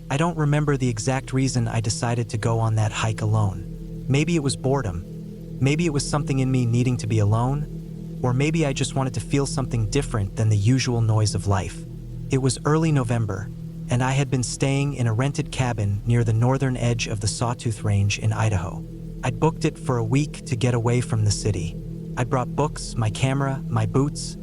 I don't remember the exact reason I decided to go on that hike alone. Maybe it was boredom. Maybe it was something in me needing to be alone. Or maybe I just wanted to feel something different than the usual noise of life. It was early November, and I had been staying in a rented cabin near the northern edge of the Sawtooth Range in Idaho. I'd booked it for a week to get away from the city. I'd brought books, my camera, my boots,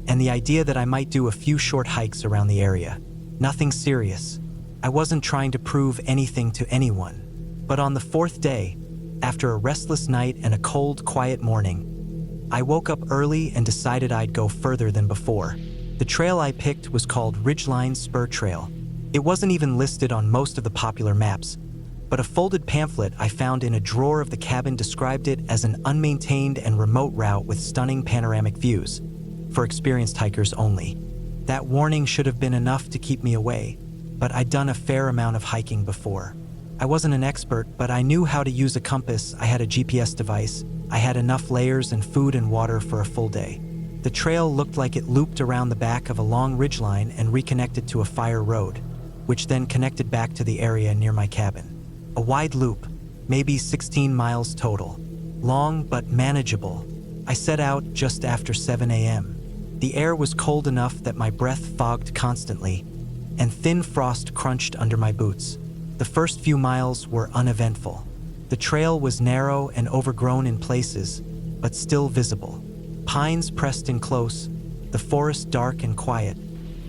and the idea that I might do a few short hikes around the area. Nothing serious. I wasn't trying to prove anything to anyone. But on the fourth day, after a restless night and a cold, quiet morning, I woke up early and decided I'd go further than before. The trail I picked was called Ridgeline Spur Trail. It wasn't even listed on most of the popular maps, but a folded pamphlet I found in a drawer of the cabin described it as an unmaintained and remote route with stunning panoramic views, for experienced hikers only. That warning should have been enough to keep me away, but I'd done a fair amount of hiking before. I wasn't an expert, but I knew how to use a compass, I had a GPS device, I had enough layers and food and water for a full day. The trail looked like it looped around the back of a long ridgeline and reconnected to a fire road, which then connected back to the area near my cabin. A wide loop, maybe 16 miles total. Long but manageable. I set out just after 7 a.m. The air was cold enough that my breath fogged constantly, and thin frost crunched under my boots. The first few miles were uneventful. The trail was narrow and overgrown in places, but still visible. Pines pressed in close, the forest dark and quiet,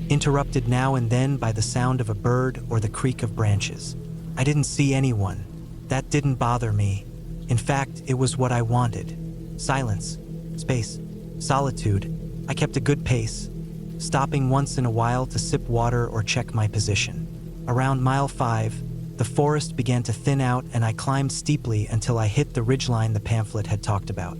interrupted now and then by the sound of a bird or the creak of branches. I didn't see anyone. That didn't bother me. In fact, it was what I wanted. Silence, space, solitude. I kept a good pace, stopping once in a while to sip water or check my position. Around mile 5, the forest began to thin out and I climbed steeply until I hit the ridgeline the pamphlet had talked about.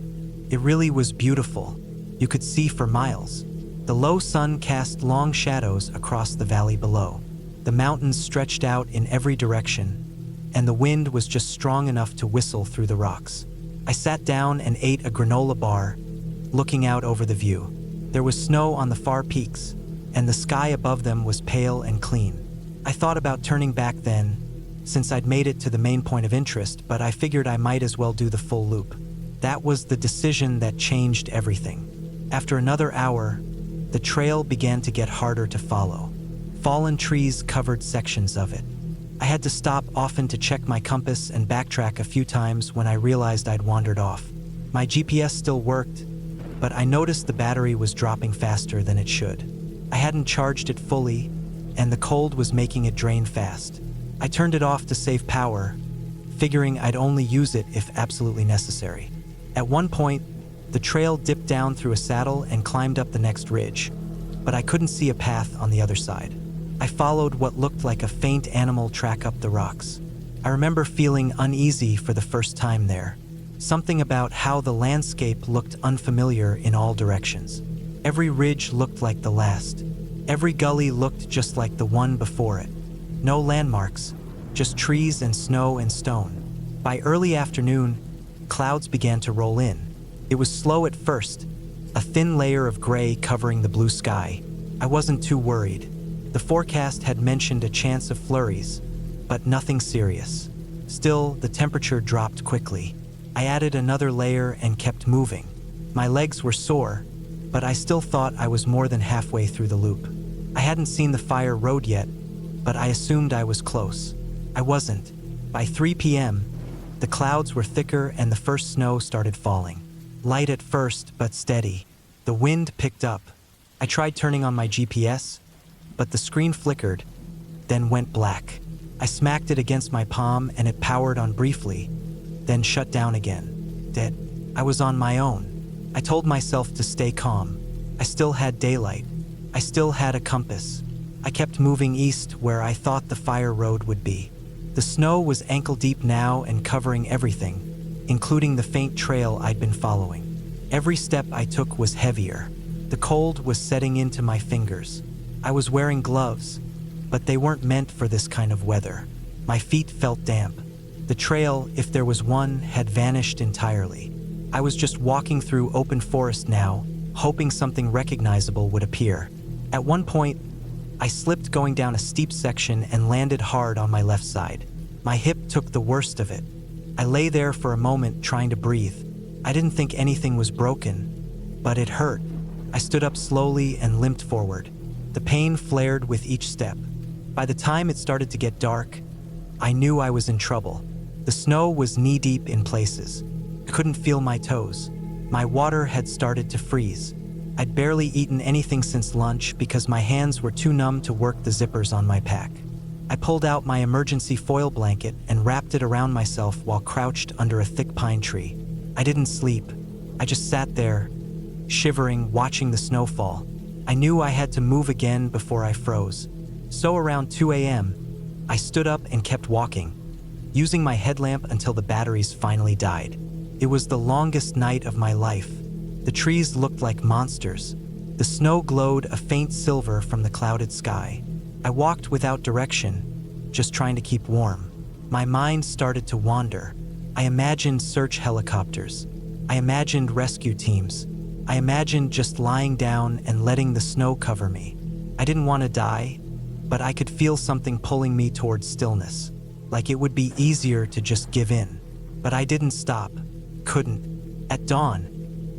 It really was beautiful. You could see for miles. The low sun cast long shadows across the valley below. The mountains stretched out in every direction, and the wind was just strong enough to whistle through the rocks. I sat down and ate a granola bar, looking out over the view. There was snow on the far peaks, and the sky above them was pale and clean. I thought about turning back then, since I'd made it to the main point of interest, but I figured I might as well do the full loop. That was the decision that changed everything. After another hour, the trail began to get harder to follow. Fallen trees covered sections of it. I had to stop often to check my compass and backtrack a few times when I realized I'd wandered off. My GPS still worked, but I noticed the battery was dropping faster than it should. I hadn't charged it fully, and the cold was making it drain fast. I turned it off to save power, figuring I'd only use it if absolutely necessary. At one point, the trail dipped down through a saddle and climbed up the next ridge, but I couldn't see a path on the other side. I followed what looked like a faint animal track up the rocks. I remember feeling uneasy for the first time there. Something about how the landscape looked unfamiliar in all directions. Every ridge looked like the last. Every gully looked just like the one before it. No landmarks, just trees and snow and stone. By early afternoon, clouds began to roll in. It was slow at first, a thin layer of gray covering the blue sky. I wasn't too worried. The forecast had mentioned a chance of flurries, but nothing serious. Still, the temperature dropped quickly. I added another layer and kept moving. My legs were sore, but I still thought I was more than halfway through the loop. I hadn't seen the fire road yet, but I assumed I was close. I wasn't. By 3 p.m., the clouds were thicker and the first snow started falling. Light at first, but steady. The wind picked up. I tried turning on my GPS, but the screen flickered, then went black. I smacked it against my palm and it powered on briefly, then shut down again. Dead. I was on my own. I told myself to stay calm. I still had daylight. I still had a compass. I kept moving east where I thought the fire road would be. The snow was ankle-deep now and covering everything, including the faint trail I'd been following. Every step I took was heavier. The cold was setting into my fingers. I was wearing gloves, but they weren't meant for this kind of weather. My feet felt damp. The trail, if there was one, had vanished entirely. I was just walking through open forest now, hoping something recognizable would appear. At one point, I slipped going down a steep section and landed hard on my left side. My hip took the worst of it. I lay there for a moment trying to breathe. I didn't think anything was broken, but it hurt. I stood up slowly and limped forward. The pain flared with each step. By the time it started to get dark, I knew I was in trouble. The snow was knee-deep in places. I couldn't feel my toes. My water had started to freeze. I'd barely eaten anything since lunch because my hands were too numb to work the zippers on my pack. I pulled out my emergency foil blanket and wrapped it around myself while crouched under a thick pine tree. I didn't sleep. I just sat there, shivering, watching the snow fall. I knew I had to move again before I froze. So around 2 a.m., I stood up and kept walking, using my headlamp until the batteries finally died. It was the longest night of my life. The trees looked like monsters. The snow glowed a faint silver from the clouded sky. I walked without direction, just trying to keep warm. My mind started to wander. I imagined search helicopters. I imagined rescue teams. I imagined just lying down and letting the snow cover me. I didn't want to die, but I could feel something pulling me towards stillness, like it would be easier to just give in. But I didn't stop. Couldn't. At dawn,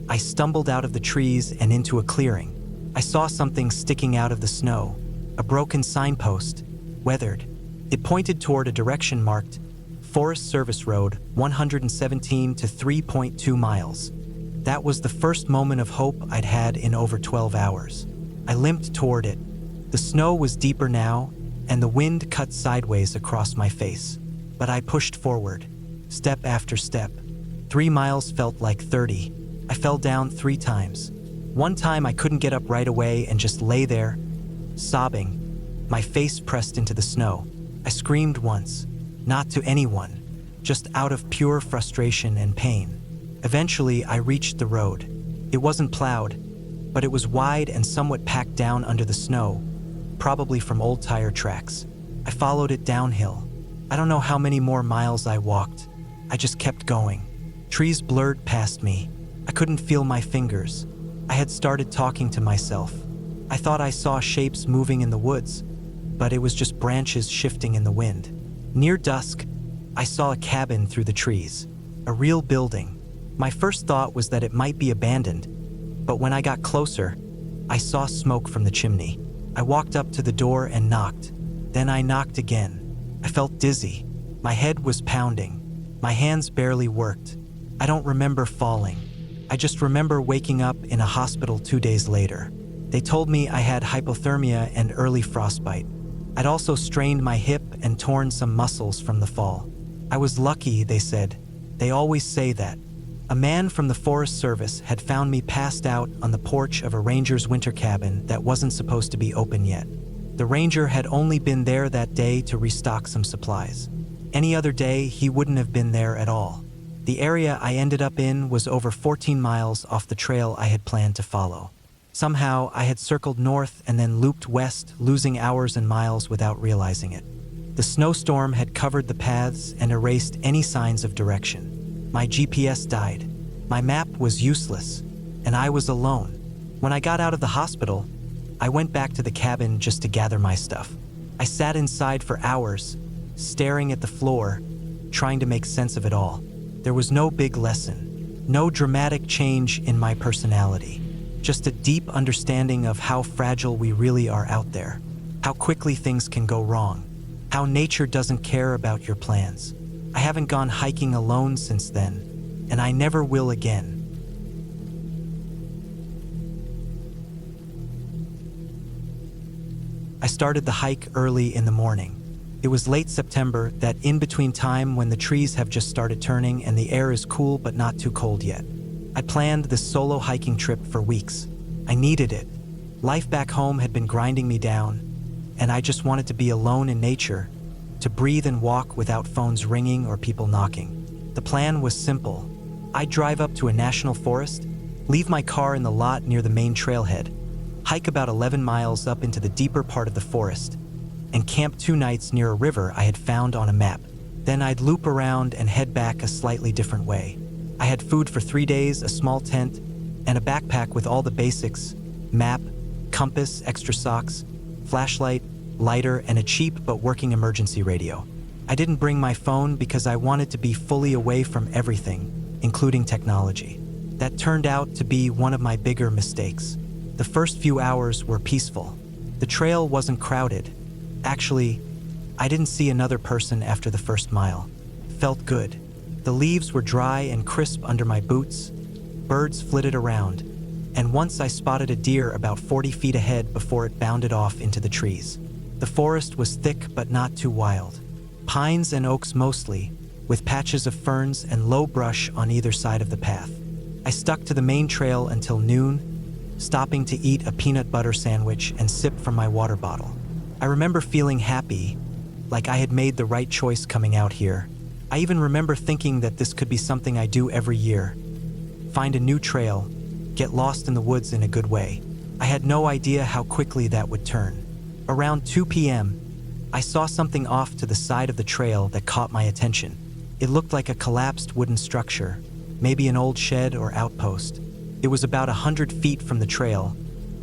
I stumbled out of the trees and into a clearing. I saw something sticking out of the snow, a broken signpost, weathered. It pointed toward a direction marked Forest Service Road 117 to 3.2 miles. That was the first moment of hope I'd had in over 12 hours. I limped toward it. The snow was deeper now, and the wind cut sideways across my face. But I pushed forward, step after step. 3 miles felt like 30. I fell down 3 times. One time I couldn't get up right away and just lay there, sobbing, my face pressed into the snow. I screamed once, not to anyone, just out of pure frustration and pain. Eventually, I reached the road. It wasn't plowed, but it was wide and somewhat packed down under the snow, probably from old tire tracks. I followed it downhill. I don't know how many more miles I walked. I just kept going. Trees blurred past me. I couldn't feel my fingers. I had started talking to myself. I thought I saw shapes moving in the woods, but it was just branches shifting in the wind. Near dusk, I saw a cabin through the trees, a real building. My first thought was that it might be abandoned, but when I got closer, I saw smoke from the chimney. I walked up to the door and knocked. Then I knocked again. I felt dizzy. My head was pounding. My hands barely worked. I don't remember falling. I just remember waking up in a hospital 2 days later. They told me I had hypothermia and early frostbite. I'd also strained my hip and torn some muscles from the fall. I was lucky, they said. They always say that. A man from the Forest Service had found me passed out on the porch of a ranger's winter cabin that wasn't supposed to be open yet. The ranger had only been there that day to restock some supplies. Any other day, he wouldn't have been there at all. The area I ended up in was over 14 miles off the trail I had planned to follow. Somehow, I had circled north and then looped west, losing hours and miles without realizing it. The snowstorm had covered the paths and erased any signs of direction. My GPS died. My map was useless, and I was alone. When I got out of the hospital, I went back to the cabin just to gather my stuff. I sat inside for hours, staring at the floor, trying to make sense of it all. There was no big lesson, no dramatic change in my personality, just a deep understanding of how fragile we really are out there, how quickly things can go wrong, how nature doesn't care about your plans. I haven't gone hiking alone since then, and I never will again. I started the hike early in the morning. It was late September, that in-between time when the trees have just started turning and the air is cool but not too cold yet. I planned this solo hiking trip for weeks. I needed it. Life back home had been grinding me down, and I just wanted to be alone in nature, to breathe and walk without phones ringing or people knocking. The plan was simple. I'd drive up to a national forest, leave my car in the lot near the main trailhead, hike about 11 miles up into the deeper part of the forest, and camp 2 nights near a river I had found on a map. Then I'd loop around and head back a slightly different way. I had food for 3 days, a small tent, and a backpack with all the basics: map, compass, extra socks, flashlight, lighter, and a cheap but working emergency radio. I didn't bring my phone because I wanted to be fully away from everything, including technology. That turned out to be one of my bigger mistakes. The first few hours were peaceful. The trail wasn't crowded. Actually, I didn't see another person after the first mile. It felt good. The leaves were dry and crisp under my boots. Birds flitted around, and once I spotted a deer about 40 feet ahead before it bounded off into the trees. The forest was thick but not too wild. Pines and oaks mostly, with patches of ferns and low brush on either side of the path. I stuck to the main trail until noon, stopping to eat a peanut butter sandwich and sip from my water bottle. I remember feeling happy, like I had made the right choice coming out here. I even remember thinking that this could be something I do every year. Find a new trail, get lost in the woods in a good way. I had no idea how quickly that would turn. Around 2 p.m., I saw something off to the side of the trail that caught my attention. It looked like a collapsed wooden structure, maybe an old shed or outpost. It was about 100 feet from the trail,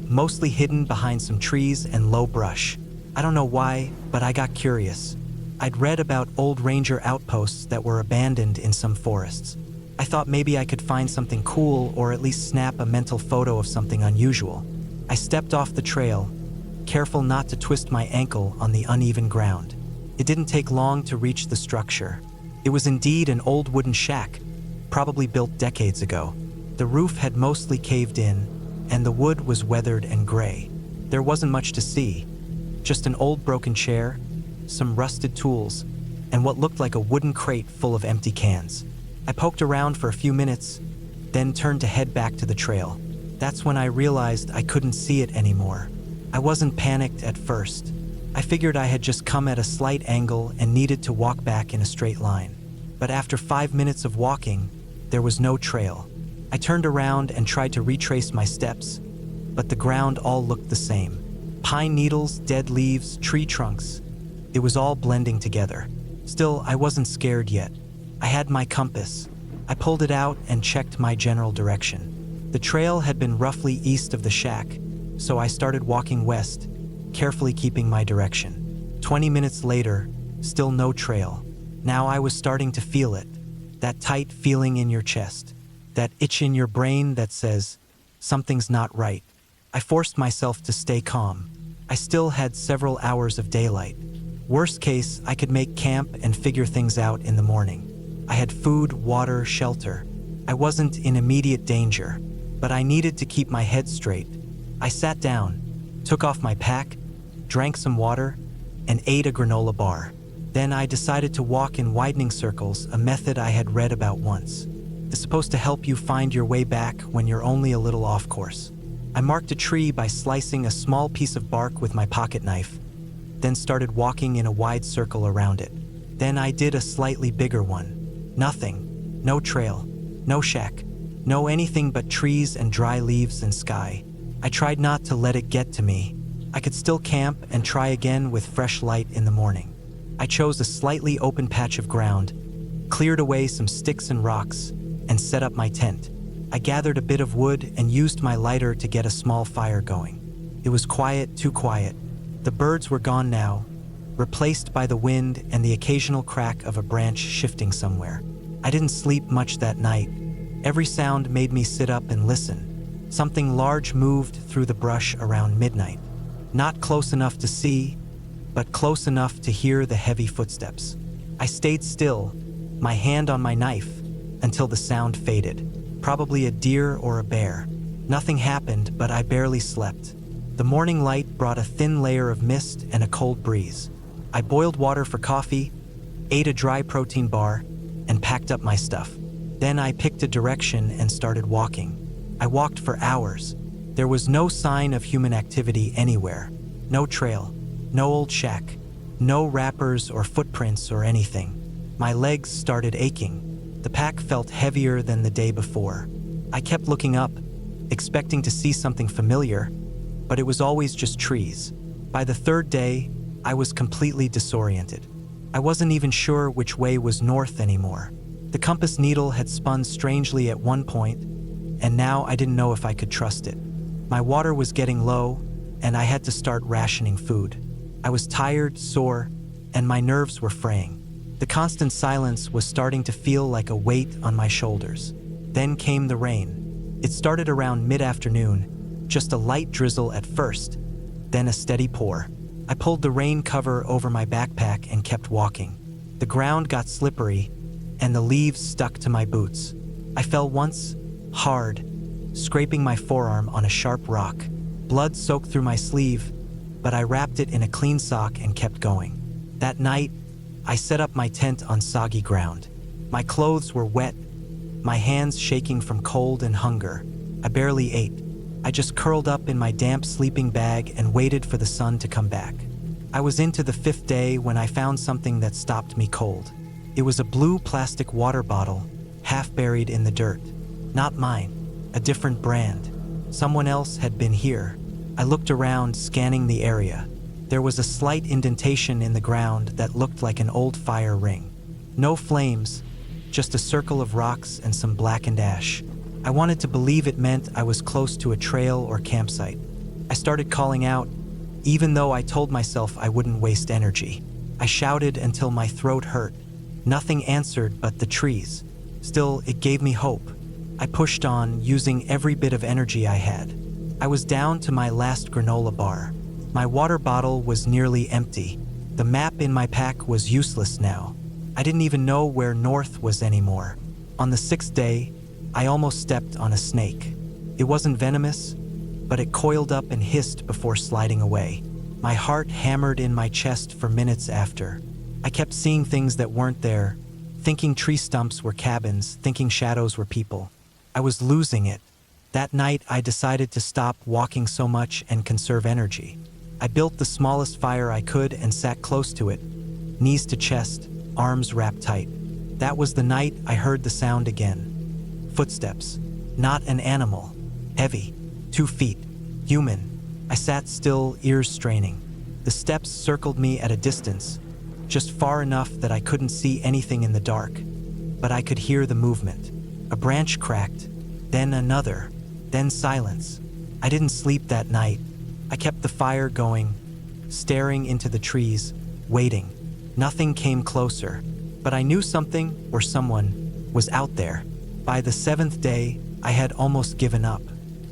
mostly hidden behind some trees and low brush. I don't know why, but I got curious. I'd read about old ranger outposts that were abandoned in some forests. I thought maybe I could find something cool or at least snap a mental photo of something unusual. I stepped off the trail, careful not to twist my ankle on the uneven ground. It didn't take long to reach the structure. It was indeed an old wooden shack, probably built decades ago. The roof had mostly caved in, and the wood was weathered and gray. There wasn't much to see, just an old broken chair, some rusted tools, and what looked like a wooden crate full of empty cans. I poked around for a few minutes, then turned to head back to the trail. That's when I realized I couldn't see it anymore. I wasn't panicked at first. I figured I had just come at a slight angle and needed to walk back in a straight line. But after 5 minutes of walking, there was no trail. I turned around and tried to retrace my steps, but the ground all looked the same. Pine needles, dead leaves, tree trunks. It was all blending together. Still, I wasn't scared yet. I had my compass. I pulled it out and checked my general direction. The trail had been roughly east of the shack, so I started walking west, carefully keeping my direction. 20 minutes later, still no trail. Now I was starting to feel it, that tight feeling in your chest, that itch in your brain that says, something's not right. I forced myself to stay calm. I still had several hours of daylight. Worst case, I could make camp and figure things out in the morning. I had food, water, shelter. I wasn't in immediate danger, but I needed to keep my head straight. I sat down, took off my pack, drank some water, and ate a granola bar. Then I decided to walk in widening circles, a method I had read about once. It's supposed to help you find your way back when you're only a little off course. I marked a tree by slicing a small piece of bark with my pocket knife, then started walking in a wide circle around it. Then I did a slightly bigger one. Nothing. No trail. No shack. No anything but trees and dry leaves and sky. I tried not to let it get to me. I could still camp and try again with fresh light in the morning. I chose a slightly open patch of ground, cleared away some sticks and rocks, and set up my tent. I gathered a bit of wood and used my lighter to get a small fire going. It was quiet, too quiet. The birds were gone now, replaced by the wind and the occasional crack of a branch shifting somewhere. I didn't sleep much that night. Every sound made me sit up and listen. Something large moved through the brush around midnight. Not close enough to see, but close enough to hear the heavy footsteps. I stayed still, my hand on my knife, until the sound faded. Probably a deer or a bear. Nothing happened, but I barely slept. The morning light brought a thin layer of mist and a cold breeze. I boiled water for coffee, ate a dry protein bar, and packed up my stuff. Then I picked a direction and started walking. I walked for hours. There was no sign of human activity anywhere. No trail, no old shack, no wrappers or footprints or anything. My legs started aching. The pack felt heavier than the day before. I kept looking up, expecting to see something familiar, but it was always just trees. By the third day, I was completely disoriented. I wasn't even sure which way was north anymore. The compass needle had spun strangely at one point, and now I didn't know if I could trust it. My water was getting low, and I had to start rationing food. I was tired, sore, and my nerves were fraying. The constant silence was starting to feel like a weight on my shoulders. Then came the rain. It started around mid-afternoon, just a light drizzle at first, then a steady pour. I pulled the rain cover over my backpack and kept walking. The ground got slippery, and the leaves stuck to my boots. I fell once, hard, scraping my forearm on a sharp rock. Blood soaked through my sleeve, but I wrapped it in a clean sock and kept going. That night, I set up my tent on soggy ground. My clothes were wet, my hands shaking from cold and hunger. I barely ate. I just curled up in my damp sleeping bag and waited for the sun to come back. I was into the 5th day when I found something that stopped me cold. It was a blue plastic water bottle, half buried in the dirt. Not mine, a different brand. Someone else had been here. I looked around, scanning the area. There was a slight indentation in the ground that looked like an old fire ring. No flames, just a circle of rocks and some blackened ash. I wanted to believe it meant I was close to a trail or campsite. I started calling out, even though I told myself I wouldn't waste energy. I shouted until my throat hurt. Nothing answered but the trees. Still, it gave me hope. I pushed on, using every bit of energy I had. I was down to my last granola bar. My water bottle was nearly empty. The map in my pack was useless now. I didn't even know where north was anymore. On the 6th day, I almost stepped on a snake. It wasn't venomous, but it coiled up and hissed before sliding away. My heart hammered in my chest for minutes after. I kept seeing things that weren't there, thinking tree stumps were cabins, thinking shadows were people. I was losing it. That night, I decided to stop walking so much and conserve energy. I built the smallest fire I could and sat close to it, knees to chest, arms wrapped tight. That was the night I heard the sound again. Footsteps. Not an animal. Heavy. 2 feet. Human. I sat still, ears straining. The steps circled me at a distance, just far enough that I couldn't see anything in the dark, but I could hear the movement. A branch cracked, then another, then silence. I didn't sleep that night. I kept the fire going, staring into the trees, waiting. Nothing came closer, but I knew something or someone was out there. By the 7th day, I had almost given up.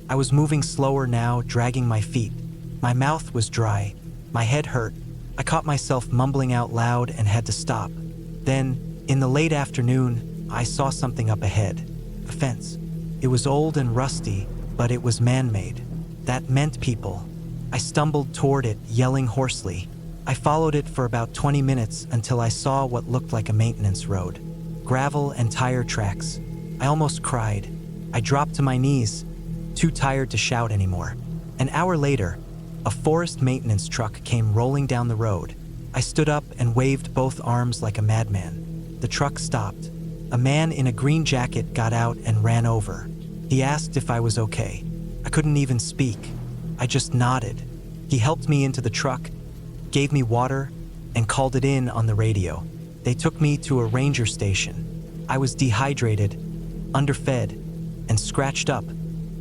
I was moving slower now, dragging my feet. My mouth was dry. My head hurt. I caught myself mumbling out loud and had to stop. Then, in the late afternoon, I saw something up ahead. A fence. It was old and rusty, but it was man-made. That meant people. I stumbled toward it, yelling hoarsely. I followed it for about 20 minutes until I saw what looked like a maintenance road. Gravel and tire tracks. I almost cried. I dropped to my knees, too tired to shout anymore. An hour later, a forest maintenance truck came rolling down the road. I stood up and waved both arms like a madman. The truck stopped. A man in a green jacket got out and ran over. He asked if I was okay. I couldn't even speak. I just nodded. He helped me into the truck, gave me water, and called it in on the radio. They took me to a ranger station. I was dehydrated, underfed, and scratched up,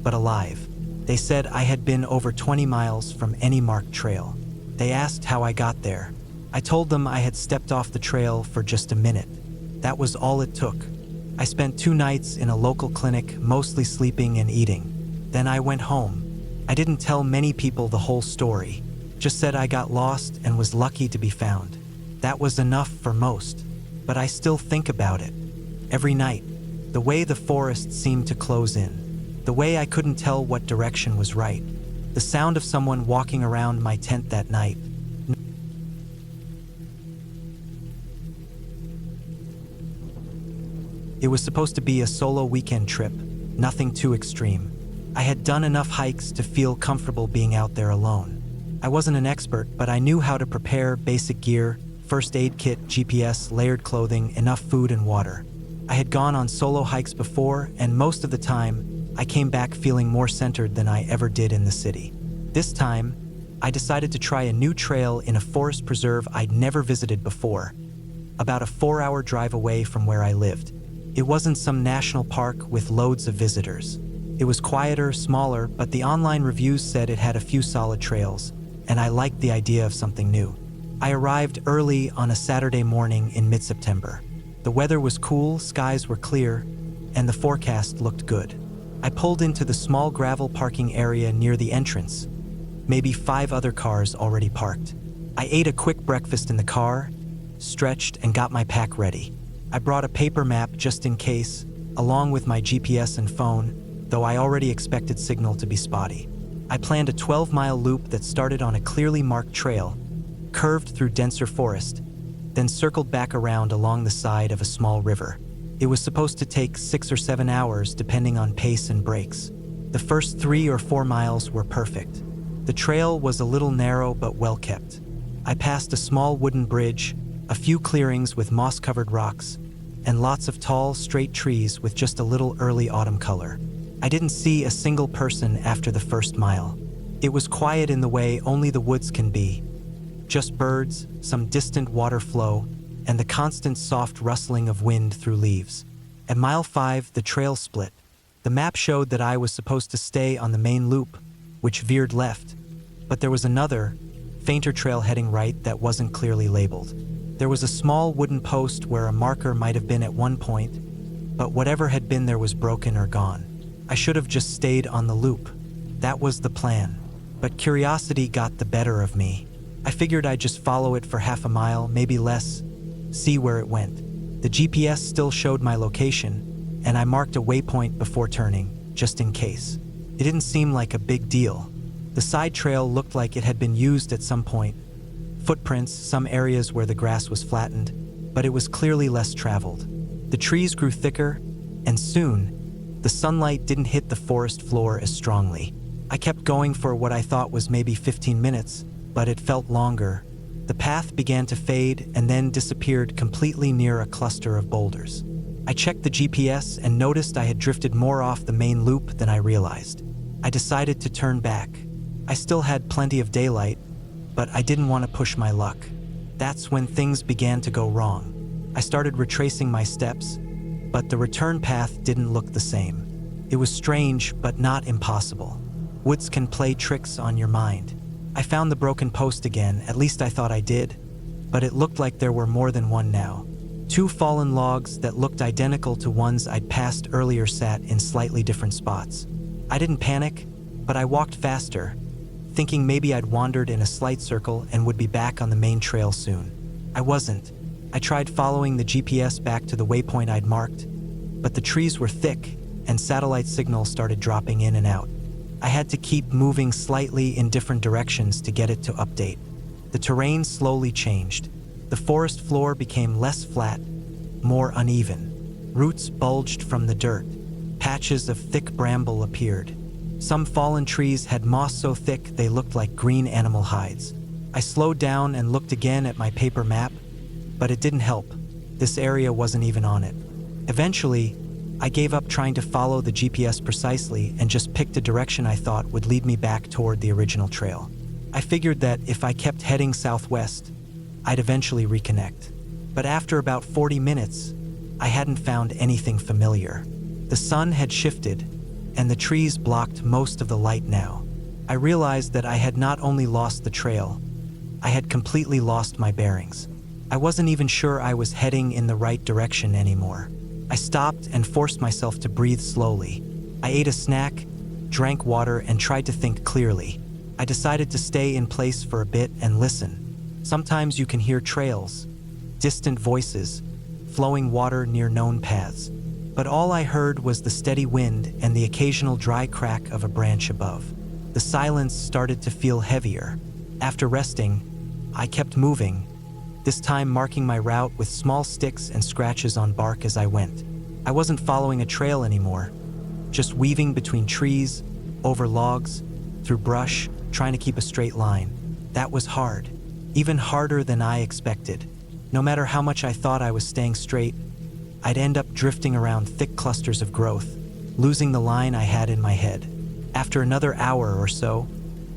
but alive. They said I had been over 20 miles from any marked trail. They asked how I got there. I told them I had stepped off the trail for just a minute. That was all it took. I spent 2 nights in a local clinic, mostly sleeping and eating. Then I went home. I didn't tell many people the whole story, just said I got lost and was lucky to be found. That was enough for most, but I still think about it. Every night, the way the forest seemed to close in, the way I couldn't tell what direction was right, the sound of someone walking around my tent that night. It was supposed to be a solo weekend trip, nothing too extreme. I had done enough hikes to feel comfortable being out there alone. I wasn't an expert, but I knew how to prepare basic gear, first aid kit, GPS, layered clothing, enough food and water. I had gone on solo hikes before, and most of the time, I came back feeling more centered than I ever did in the city. This time, I decided to try a new trail in a forest preserve I'd never visited before, about a 4-hour drive away from where I lived. It wasn't some national park with loads of visitors. It was quieter, smaller, but the online reviews said it had a few solid trails, and I liked the idea of something new. I arrived early on a Saturday morning in mid-September. The weather was cool, skies were clear, and the forecast looked good. I pulled into the small gravel parking area near the entrance, maybe 5 other cars already parked. I ate a quick breakfast in the car, stretched, and got my pack ready. I brought a paper map just in case, along with my GPS and phone, though I already expected signal to be spotty. I planned a 12-mile loop that started on a clearly marked trail, curved through denser forest, then circled back around along the side of a small river. It was supposed to take 6 or 7 hours depending on pace and brakes. The first 3 or 4 miles were perfect. The trail was a little narrow but well kept. I passed a small wooden bridge, a few clearings with moss-covered rocks, and lots of tall, straight trees with just a little early autumn color. I didn't see a single person after the first mile. It was quiet in the way only the woods can be. Just birds, some distant water flow, and the constant soft rustling of wind through leaves. At mile 5, the trail split. The map showed that I was supposed to stay on the main loop, which veered left, but there was another, fainter trail heading right that wasn't clearly labeled. There was a small wooden post where a marker might have been at one point, but whatever had been there was broken or gone. I should have just stayed on the loop. That was the plan. But curiosity got the better of me. I figured I'd just follow it for half a mile, maybe less, see where it went. The GPS still showed my location, and I marked a waypoint before turning, just in case. It didn't seem like a big deal. The side trail looked like it had been used at some point. Footprints, some areas where the grass was flattened, but it was clearly less traveled. The trees grew thicker, and soon, the sunlight didn't hit the forest floor as strongly. I kept going for what I thought was maybe 15 minutes, but it felt longer. The path began to fade and then disappeared completely near a cluster of boulders. I checked the GPS and noticed I had drifted more off the main loop than I realized. I decided to turn back. I still had plenty of daylight, but I didn't want to push my luck. That's when things began to go wrong. I started retracing my steps, but the return path didn't look the same. It was strange, but not impossible. Woods can play tricks on your mind. I found the broken post again, at least I thought I did, but it looked like there were more than one now. 2 fallen logs that looked identical to ones I'd passed earlier sat in slightly different spots. I didn't panic, but I walked faster, thinking maybe I'd wandered in a slight circle and would be back on the main trail soon. I wasn't. I tried following the GPS back to the waypoint I'd marked, but the trees were thick and satellite signals started dropping in and out. I had to keep moving slightly in different directions to get it to update. The terrain slowly changed. The forest floor became less flat, more uneven. Roots bulged from the dirt. Patches of thick bramble appeared. Some fallen trees had moss so thick they looked like green animal hides. I slowed down and looked again at my paper map, but it didn't help. This area wasn't even on it. Eventually, I gave up trying to follow the GPS precisely and just picked a direction I thought would lead me back toward the original trail. I figured that if I kept heading southwest, I'd eventually reconnect. But after about 40 minutes, I hadn't found anything familiar. The sun had shifted, and the trees blocked most of the light now. I realized that I had not only lost the trail, I had completely lost my bearings. I wasn't even sure I was heading in the right direction anymore. I stopped and forced myself to breathe slowly. I ate a snack, drank water, and tried to think clearly. I decided to stay in place for a bit and listen. Sometimes you can hear trails, distant voices, flowing water near known paths. But all I heard was the steady wind and the occasional dry crack of a branch above. The silence started to feel heavier. After resting, I kept moving, this time marking my route with small sticks and scratches on bark as I went. I wasn't following a trail anymore, just weaving between trees, over logs, through brush, trying to keep a straight line. That was hard, even harder than I expected. No matter how much I thought I was staying straight, I'd end up drifting around thick clusters of growth, losing the line I had in my head. After another hour or so,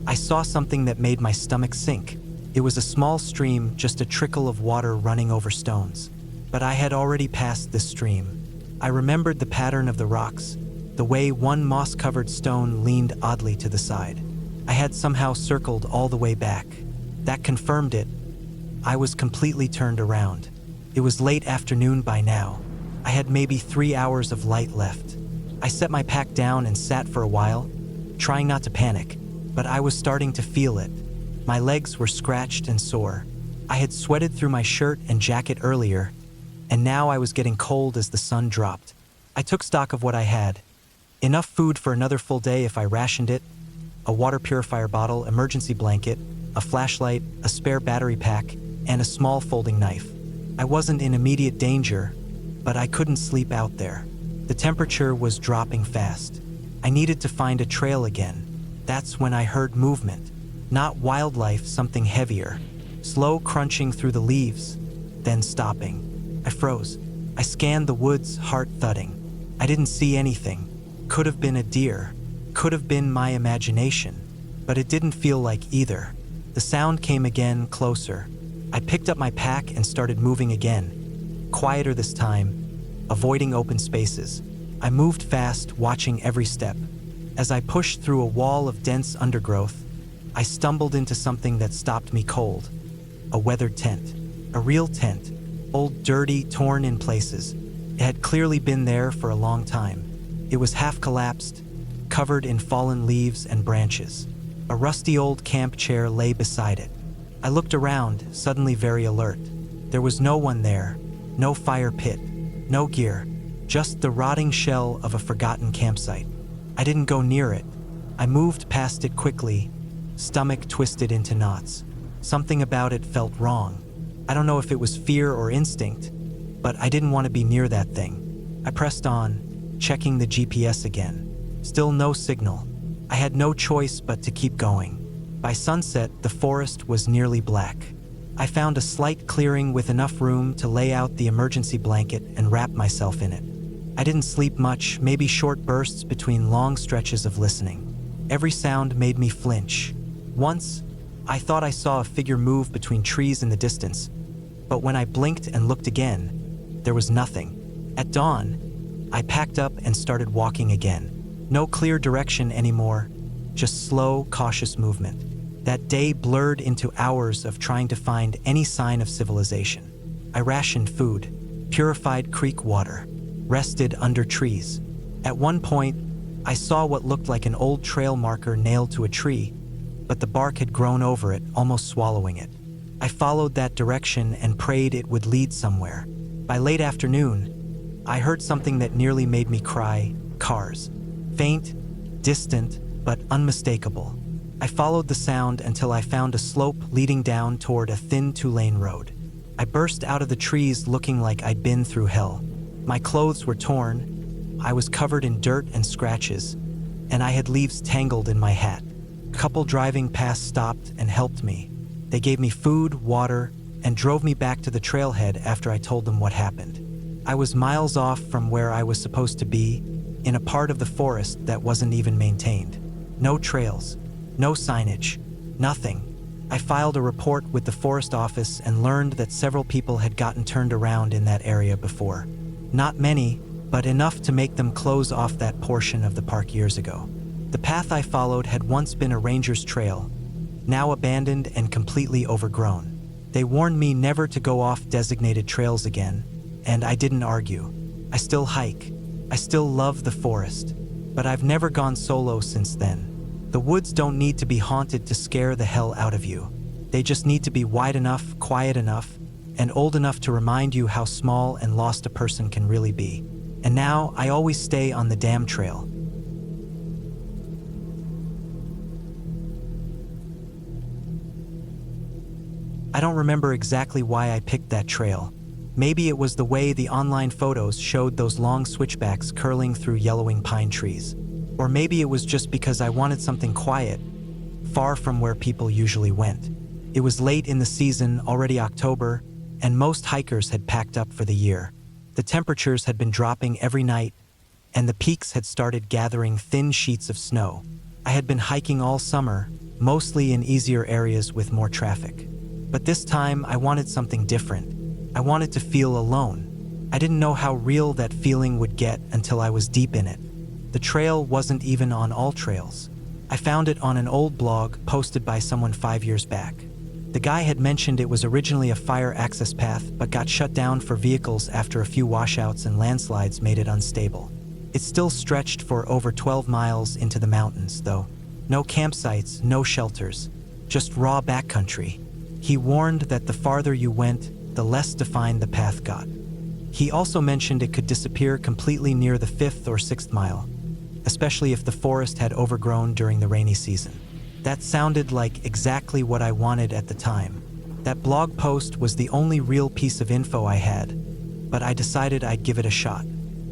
I saw something that made my stomach sink. It was a small stream, just a trickle of water running over stones. But I had already passed this stream. I remembered the pattern of the rocks, the way one moss-covered stone leaned oddly to the side. I had somehow circled all the way back. That confirmed it. I was completely turned around. It was late afternoon by now. I had maybe 3 hours of light left. I set my pack down and sat for a while, trying not to panic, but I was starting to feel it. My legs were scratched and sore. I had sweated through my shirt and jacket earlier, and now I was getting cold as the sun dropped. I took stock of what I had. Enough food for another full day if I rationed it, a water purifier bottle, emergency blanket, a flashlight, a spare battery pack, and a small folding knife. I wasn't in immediate danger, but I couldn't sleep out there. The temperature was dropping fast. I needed to find a trail again. That's when I heard movement. Not wildlife, something heavier. Slow crunching through the leaves, then stopping. I froze. I scanned the woods, heart thudding. I didn't see anything. Could have been a deer. Could have been my imagination. But it didn't feel like either. The sound came again, closer. I picked up my pack and started moving again. Quieter this time, avoiding open spaces. I moved fast, watching every step. As I pushed through a wall of dense undergrowth, I stumbled into something that stopped me cold. A weathered tent. A real tent. Old, dirty, torn in places. It had clearly been there for a long time. It was half collapsed, covered in fallen leaves and branches. A rusty old camp chair lay beside it. I looked around, suddenly very alert. There was no one there. No fire pit. No gear. Just the rotting shell of a forgotten campsite. I didn't go near it. I moved past it quickly, stomach twisted into knots. Something about it felt wrong. I don't know if it was fear or instinct, but I didn't want to be near that thing. I pressed on, checking the GPS again. Still no signal. I had no choice but to keep going. By sunset, the forest was nearly black. I found a slight clearing with enough room to lay out the emergency blanket and wrap myself in it. I didn't sleep much, maybe short bursts between long stretches of listening. Every sound made me flinch. Once, I thought I saw a figure move between trees in the distance, but when I blinked and looked again, there was nothing. At dawn, I packed up and started walking again. No clear direction anymore, just slow, cautious movement. That day blurred into hours of trying to find any sign of civilization. I rationed food, purified creek water, rested under trees. At one point, I saw what looked like an old trail marker nailed to a tree, but the bark had grown over it, almost swallowing it. I followed that direction and prayed it would lead somewhere. By late afternoon, I heard something that nearly made me cry: cars. Faint, distant, but unmistakable. I followed the sound until I found a slope leading down toward a thin two-lane road. I burst out of the trees looking like I'd been through hell. My clothes were torn, I was covered in dirt and scratches, and I had leaves tangled in my hat. A couple driving past stopped and helped me. They gave me food, water, and drove me back to the trailhead after I told them what happened. I was miles off from where I was supposed to be, in a part of the forest that wasn't even maintained. No trails. No signage. Nothing. I filed a report with the forest office and learned that several people had gotten turned around in that area before. Not many, but enough to make them close off that portion of the park years ago. The path I followed had once been a ranger's trail, now abandoned and completely overgrown. They warned me never to go off designated trails again, and I didn't argue. I still hike. I still love the forest, but I've never gone solo since then. The woods don't need to be haunted to scare the hell out of you. They just need to be wide enough, quiet enough, and old enough to remind you how small and lost a person can really be. And now, I always stay on the damn trail. I don't remember exactly why I picked that trail. Maybe it was the way the online photos showed those long switchbacks curling through yellowing pine trees. Or maybe it was just because I wanted something quiet, far from where people usually went. It was late in the season, already October, and most hikers had packed up for the year. The temperatures had been dropping every night, and the peaks had started gathering thin sheets of snow. I had been hiking all summer, mostly in easier areas with more traffic. But this time, I wanted something different. I wanted to feel alone. I didn't know how real that feeling would get until I was deep in it. The The trail wasn't even on All Trails. I found it on an old blog posted by someone 5 years back. The guy had mentioned it was originally a fire access path but got shut down for vehicles after a few washouts and landslides made it unstable. It still stretched for over 12 miles into the mountains, though. No campsites, no shelters, just raw backcountry. He warned that the farther you went, the less defined the path got. He also mentioned it could disappear completely near the 5th or 6th mile, especially if the forest had overgrown during the rainy season. That sounded like exactly what I wanted at the time. That blog post was the only real piece of info I had, but I decided I'd give it a shot.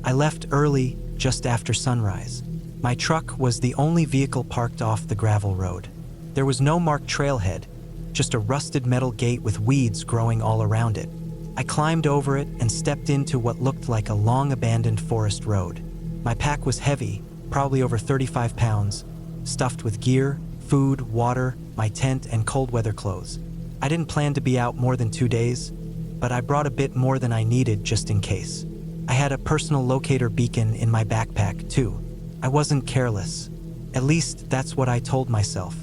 I left early, just after sunrise. My truck was the only vehicle parked off the gravel road. There was no marked trailhead, just a rusted metal gate with weeds growing all around it. I climbed over it and stepped into what looked like a long abandoned forest road. My pack was heavy, probably over 35 pounds, stuffed with gear, food, water, my tent, and cold weather clothes. I didn't plan to be out more than 2 days, but I brought a bit more than I needed just in case. I had a personal locator beacon in my backpack, too. I wasn't careless. At least that's what I told myself.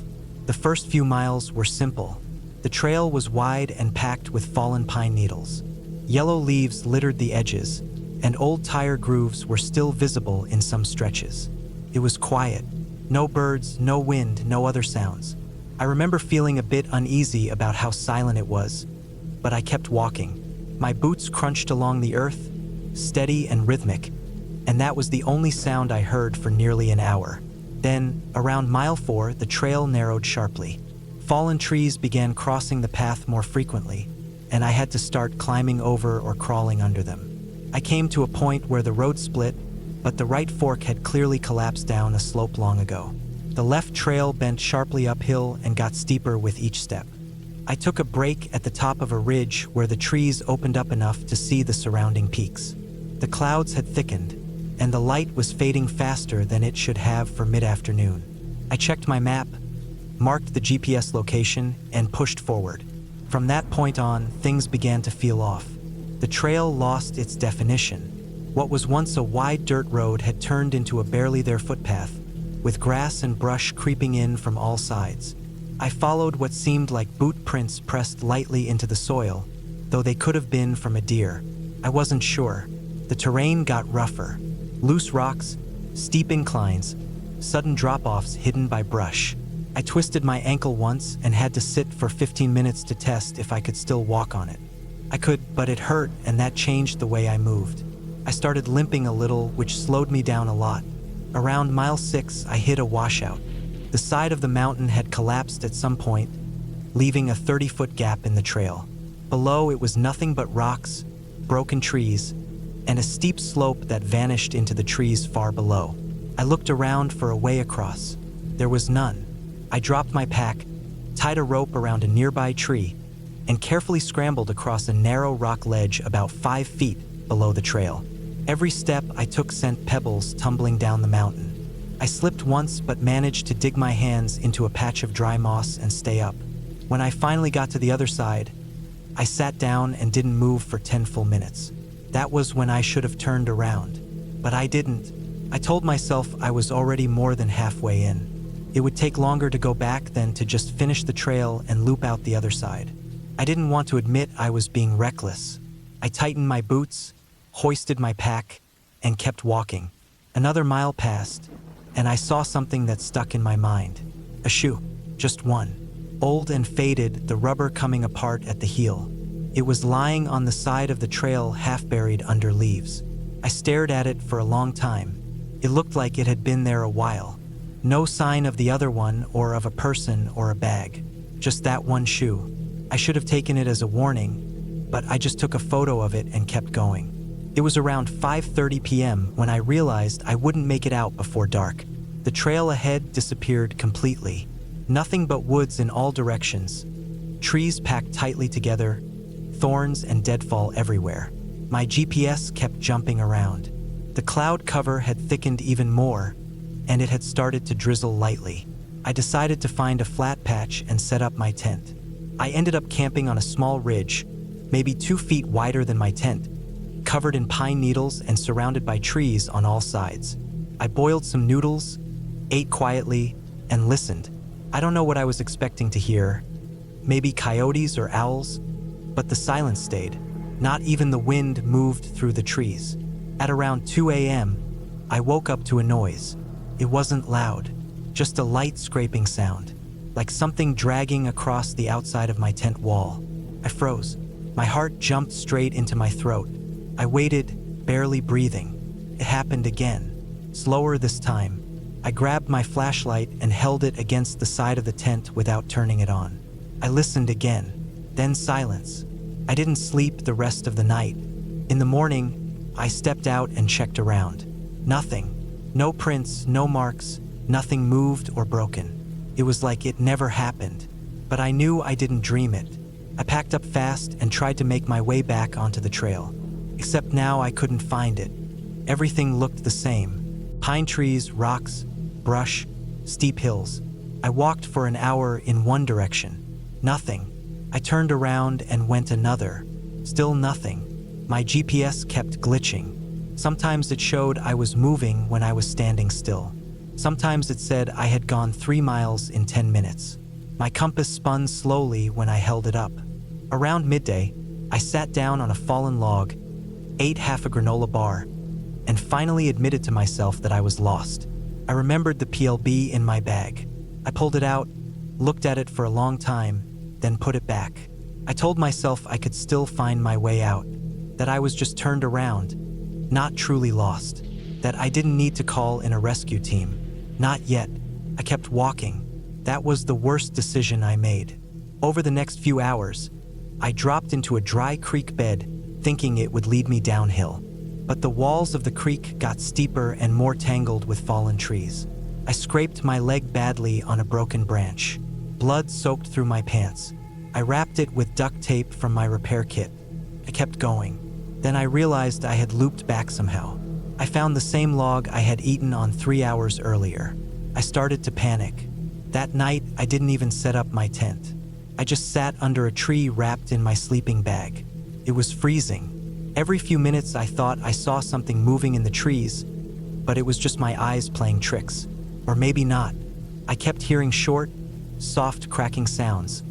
The first few miles were simple. The trail was wide and packed with fallen pine needles. Yellow leaves littered the edges, and old tire grooves were still visible in some stretches. It was quiet. No birds, no wind, no other sounds. I remember feeling a bit uneasy about how silent it was, but I kept walking. My boots crunched along the earth, steady and rhythmic, and that was the only sound I heard for nearly an hour. Then, around mile 4, the trail narrowed sharply. Fallen trees began crossing the path more frequently, and I had to start climbing over or crawling under them. I came to a point where the road split, but the right fork had clearly collapsed down a slope long ago. The left trail bent sharply uphill and got steeper with each step. I took a break at the top of a ridge where the trees opened up enough to see the surrounding peaks. The clouds had thickened, and the light was fading faster than it should have for mid-afternoon. I checked my map, marked the GPS location, and pushed forward. From that point on, things began to feel off. The trail lost its definition. What was once a wide dirt road had turned into a barely there footpath, with grass and brush creeping in from all sides. I followed what seemed like boot prints pressed lightly into the soil, though they could have been from a deer. I wasn't sure. The terrain got rougher. Loose rocks, steep inclines, sudden drop-offs hidden by brush. I twisted my ankle once and had to sit for 15 minutes to test if I could still walk on it. I could, but it hurt, and that changed the way I moved. I started limping a little, which slowed me down a lot. Around mile 6, I hit a washout. The side of the mountain had collapsed at some point, leaving a 30-foot gap in the trail. Below, it was nothing but rocks, broken trees, and a steep slope that vanished into the trees far below. I looked around for a way across. There was none. I dropped my pack, tied a rope around a nearby tree, and carefully scrambled across a narrow rock ledge about 5 feet below the trail. Every step I took sent pebbles tumbling down the mountain. I slipped once but managed to dig my hands into a patch of dry moss and stay up. When I finally got to the other side, I sat down and didn't move for 10 full minutes. That was when I should have turned around, but I didn't. I told myself I was already more than halfway in. It would take longer to go back than to just finish the trail and loop out the other side. I didn't want to admit I was being reckless. I tightened my boots, hoisted my pack, and kept walking. Another mile passed, and I saw something that stuck in my mind. A shoe, just one. Old and faded, the rubber coming apart at the heel. It was lying on the side of the trail, half buried under leaves. I stared at it for a long time. It looked like it had been there a while. No sign of the other one or of a person or a bag. Just that one shoe. I should have taken it as a warning, but I just took a photo of it and kept going. It was around 5:30 p.m. when I realized I wouldn't make it out before dark. The trail ahead disappeared completely. Nothing but woods in all directions. Trees packed tightly together, thorns and deadfall everywhere. My GPS kept jumping around. The cloud cover had thickened even more, and it had started to drizzle lightly. I decided to find a flat patch and set up my tent. I ended up camping on a small ridge, maybe 2 feet wider than my tent, covered in pine needles and surrounded by trees on all sides. I boiled some noodles, ate quietly, and listened. I don't know what I was expecting to hear. Maybe coyotes or owls? But the silence stayed. Not even the wind moved through the trees. At around 2 a.m., I woke up to a noise. It wasn't loud, just a light scraping sound, like something dragging across the outside of my tent wall. I froze. My heart jumped straight into my throat. I waited, barely breathing. It happened again, slower this time. I grabbed my flashlight and held it against the side of the tent without turning it on. I listened again, then silence. I didn't sleep the rest of the night. In the morning, I stepped out and checked around. Nothing. No prints, no marks, nothing moved or broken. It was like it never happened. But I knew I didn't dream it. I packed up fast and tried to make my way back onto the trail. Except now I couldn't find it. Everything looked the same. Pine trees, rocks, brush, steep hills. I walked for an hour in one direction. Nothing. I turned around and went another. Still nothing. My GPS kept glitching. Sometimes it showed I was moving when I was standing still. Sometimes it said I had gone 3 miles in 10 minutes. My compass spun slowly when I held it up. Around midday, I sat down on a fallen log, ate half a granola bar, and finally admitted to myself that I was lost. I remembered the PLB in my bag. I pulled it out, looked at it for a long time, then put it back. I told myself I could still find my way out, that I was just turned around, not truly lost, that I didn't need to call in a rescue team. Not yet. I kept walking. That was the worst decision I made. Over the next few hours, I dropped into a dry creek bed, thinking it would lead me downhill. But the walls of the creek got steeper and more tangled with fallen trees. I scraped my leg badly on a broken branch. Blood soaked through my pants. I wrapped it with duct tape from my repair kit. I kept going. Then I realized I had looped back somehow. I found the same log I had eaten on 3 hours earlier. I started to panic. That night, I didn't even set up my tent. I just sat under a tree wrapped in my sleeping bag. It was freezing. Every few minutes I thought I saw something moving in the trees, but it was just my eyes playing tricks. Or maybe not. I kept hearing short, soft cracking sounds,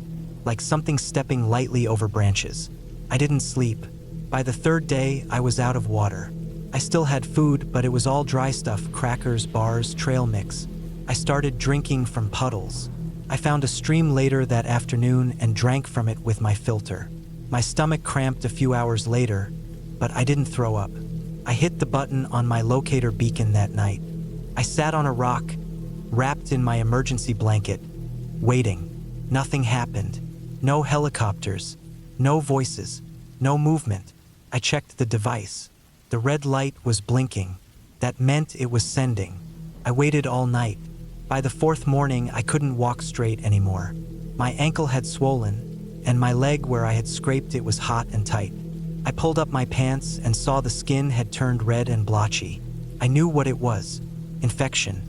like something stepping lightly over branches. I didn't sleep. By the 3rd day, I was out of water. I still had food, but it was all dry stuff, crackers, bars, trail mix. I started drinking from puddles. I found a stream later that afternoon and drank from it with my filter. My stomach cramped a few hours later, but I didn't throw up. I hit the button on my locator beacon that night. I sat on a rock, wrapped in my emergency blanket, waiting. Nothing happened. No helicopters, no voices, no movement. I checked the device. The red light was blinking. That meant it was sending. I waited all night. By the 4th morning, I couldn't walk straight anymore. My ankle had swollen, and my leg where I had scraped it was hot and tight. I pulled up my pants and saw the skin had turned red and blotchy. I knew what it was. Infection.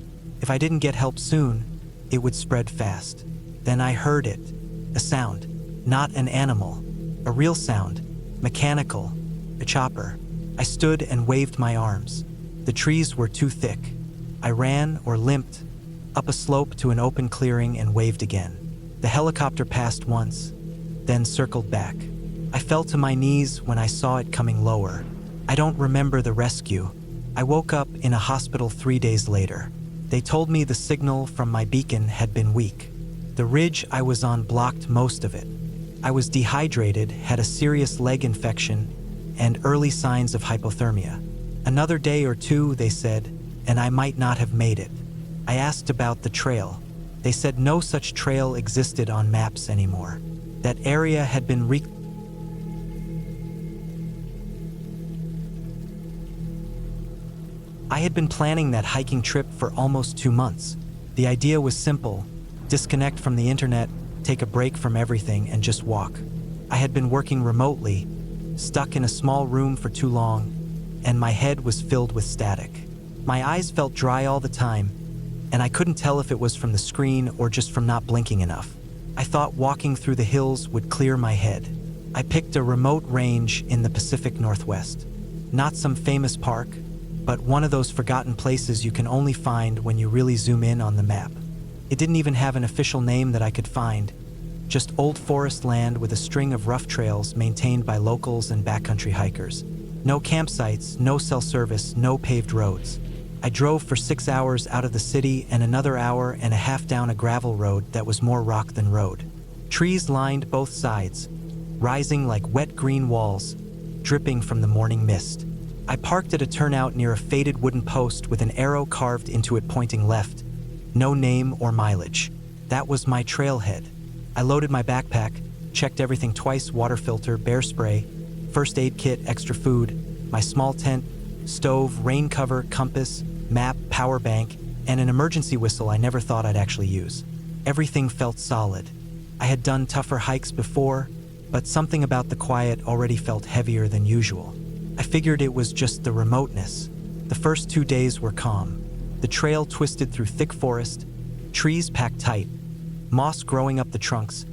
If I didn't get help soon, it would spread fast. Then I heard it. A sound. Not an animal. A real sound. Mechanical. A chopper. I stood and waved my arms. The trees were too thick. I ran or limped up a slope to an open clearing and waved again. The helicopter passed once, then circled back. I fell to my knees when I saw it coming lower. I don't remember the rescue. I woke up in a hospital 3 days later. They told me the signal from my beacon had been weak. The ridge I was on blocked most of it. I was dehydrated, had a serious leg infection, and early signs of hypothermia. Another day or two, they said, and I might not have made it. I asked about the trail. They said no such trail existed on maps anymore. That area had been I had been planning that hiking trip for almost 2 months. The idea was simple: disconnect from the internet, take a break from everything, and just walk. I had been working remotely, stuck in a small room for too long, and my head was filled with static. My eyes felt dry all the time, and I couldn't tell if it was from the screen or just from not blinking enough. I thought walking through the hills would clear my head. I picked a remote range in the Pacific Northwest. Not some famous park, but one of those forgotten places you can only find when you really zoom in on the map. It didn't even have an official name that I could find, just old forest land with a string of rough trails maintained by locals and backcountry hikers. No campsites, no cell service, no paved roads. I drove for 6 hours out of the city and another hour and a half down a gravel road that was more rock than road. Trees lined both sides, rising like wet green walls, dripping from the morning mist. I parked at a turnout near a faded wooden post with an arrow carved into it pointing left. No name or mileage. That was my trailhead. I loaded my backpack, checked everything twice: water filter, bear spray, first aid kit, extra food, my small tent, stove, rain cover, compass, map, power bank, and an emergency whistle I never thought I'd actually use. Everything felt solid. I had done tougher hikes before, but something about the quiet already felt heavier than usual. I figured it was just the remoteness. The first 2 days were calm. The trail twisted through thick forest, trees packed tight, moss growing up the trunks,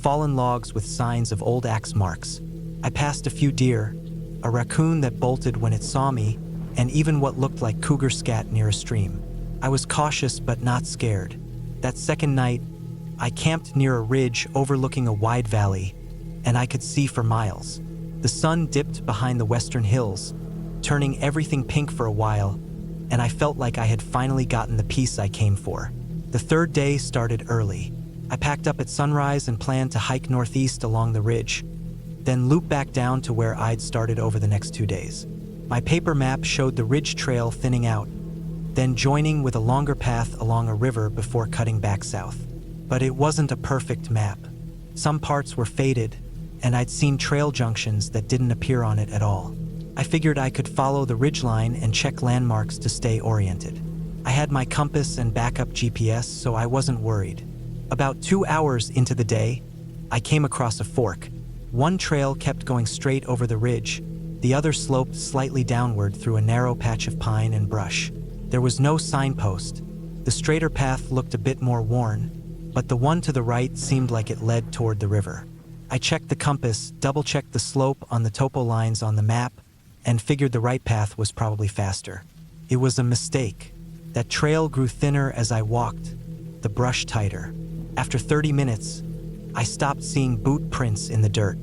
fallen logs with signs of old axe marks. I passed a few deer, a raccoon that bolted when it saw me, and even what looked like cougar scat near a stream. I was cautious but not scared. That second night, I camped near a ridge overlooking a wide valley, and I could see for miles. The sun dipped behind the western hills, turning everything pink for a while, and I felt like I had finally gotten the peace I came for. The third day started early. I packed up at sunrise and planned to hike northeast along the ridge, then loop back down to where I'd started over the next 2 days. My paper map showed the ridge trail thinning out, then joining with a longer path along a river before cutting back south. But it wasn't a perfect map. Some parts were faded, and I'd seen trail junctions that didn't appear on it at all. I figured I could follow the ridgeline and check landmarks to stay oriented. I had my compass and backup GPS, so I wasn't worried. About 2 hours into the day, I came across a fork. One trail kept going straight over the ridge, the other sloped slightly downward through a narrow patch of pine and brush. There was no signpost. The straighter path looked a bit more worn, but the one to the right seemed like it led toward the river. I checked the compass, double-checked the slope on the topo lines on the map, and figured the right path was probably faster. It was a mistake. That trail grew thinner as I walked, the brush tighter. After 30 minutes, I stopped seeing boot prints in the dirt.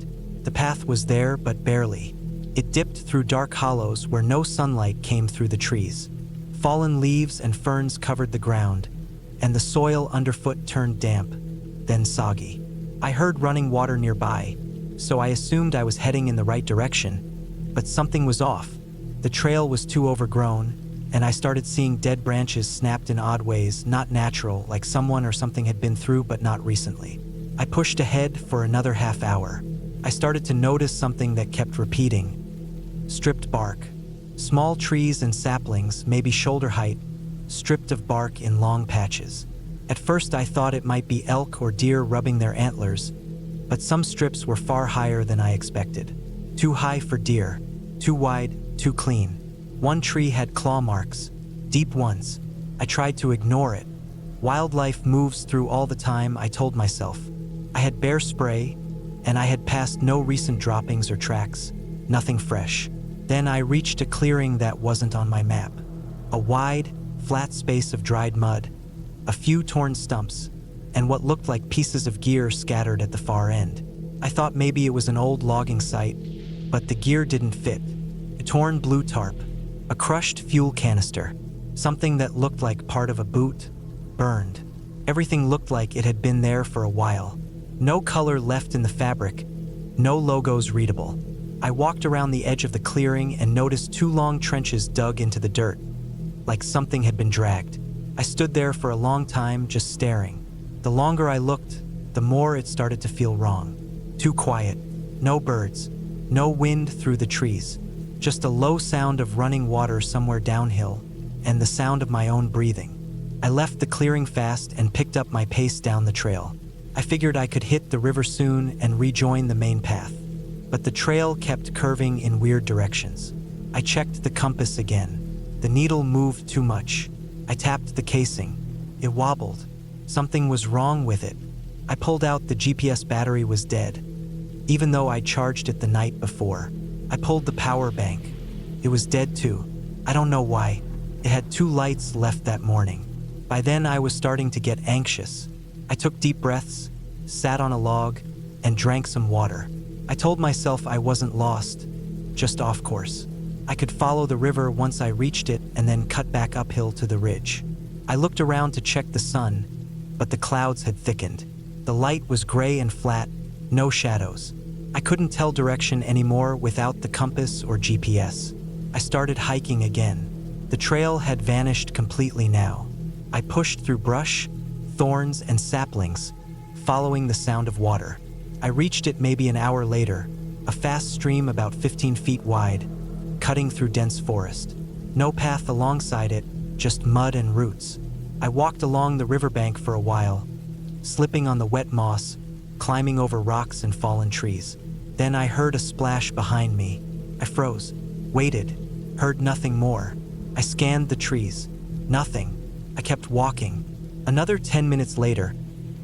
The path was there, but barely. It dipped through dark hollows where no sunlight came through the trees. Fallen leaves and ferns covered the ground, and the soil underfoot turned damp, then soggy. I heard running water nearby, so I assumed I was heading in the right direction, but something was off. The trail was too overgrown, and I started seeing dead branches snapped in odd ways, not natural, like someone or something had been through but not recently. I pushed ahead for another half hour. I started to notice something that kept repeating. Stripped bark. Small trees and saplings, maybe shoulder height, stripped of bark in long patches. At first I thought it might be elk or deer rubbing their antlers, but some strips were far higher than I expected. Too high for deer, too wide, too clean. One tree had claw marks, deep ones. I tried to ignore it. Wildlife moves through all the time, I told myself. I had bear spray, and I had passed no recent droppings or tracks, nothing fresh. Then I reached a clearing that wasn't on my map. A wide, flat space of dried mud, a few torn stumps, and what looked like pieces of gear scattered at the far end. I thought maybe it was an old logging site, but the gear didn't fit. A torn blue tarp, a crushed fuel canister, something that looked like part of a boot, burned. Everything looked like it had been there for a while. No color left in the fabric, no logos readable. I walked around the edge of the clearing and noticed 2 long trenches dug into the dirt, like something had been dragged. I stood there for a long time, just staring. The longer I looked, the more it started to feel wrong. Too quiet, no birds, no wind through the trees, just a low sound of running water somewhere downhill, and the sound of my own breathing. I left the clearing fast and picked up my pace down the trail. I figured I could hit the river soon and rejoin the main path, but the trail kept curving in weird directions. I checked the compass again. The needle moved too much. I tapped the casing. It wobbled. Something was wrong with it. I pulled out. The GPS battery was dead, even though I charged it the night before. I pulled the power bank. It was dead too. I don't know why. It had 2 lights left that morning. By then, I was starting to get anxious. I took deep breaths, sat on a log, and drank some water. I told myself I wasn't lost, just off course. I could follow the river once I reached it and then cut back uphill to the ridge. I looked around to check the sun, but the clouds had thickened. The light was gray and flat, no shadows. I couldn't tell direction anymore without the compass or GPS. I started hiking again. The trail had vanished completely now. I pushed through brush, thorns, and saplings, following the sound of water. I reached it maybe an hour later, a fast stream about 15 feet wide, cutting through dense forest. No path alongside it, just mud and roots. I walked along the riverbank for a while, slipping on the wet moss, climbing over rocks and fallen trees. Then I heard a splash behind me. I froze, waited, heard nothing more. I scanned the trees. Nothing. I kept walking. Another 10 minutes later,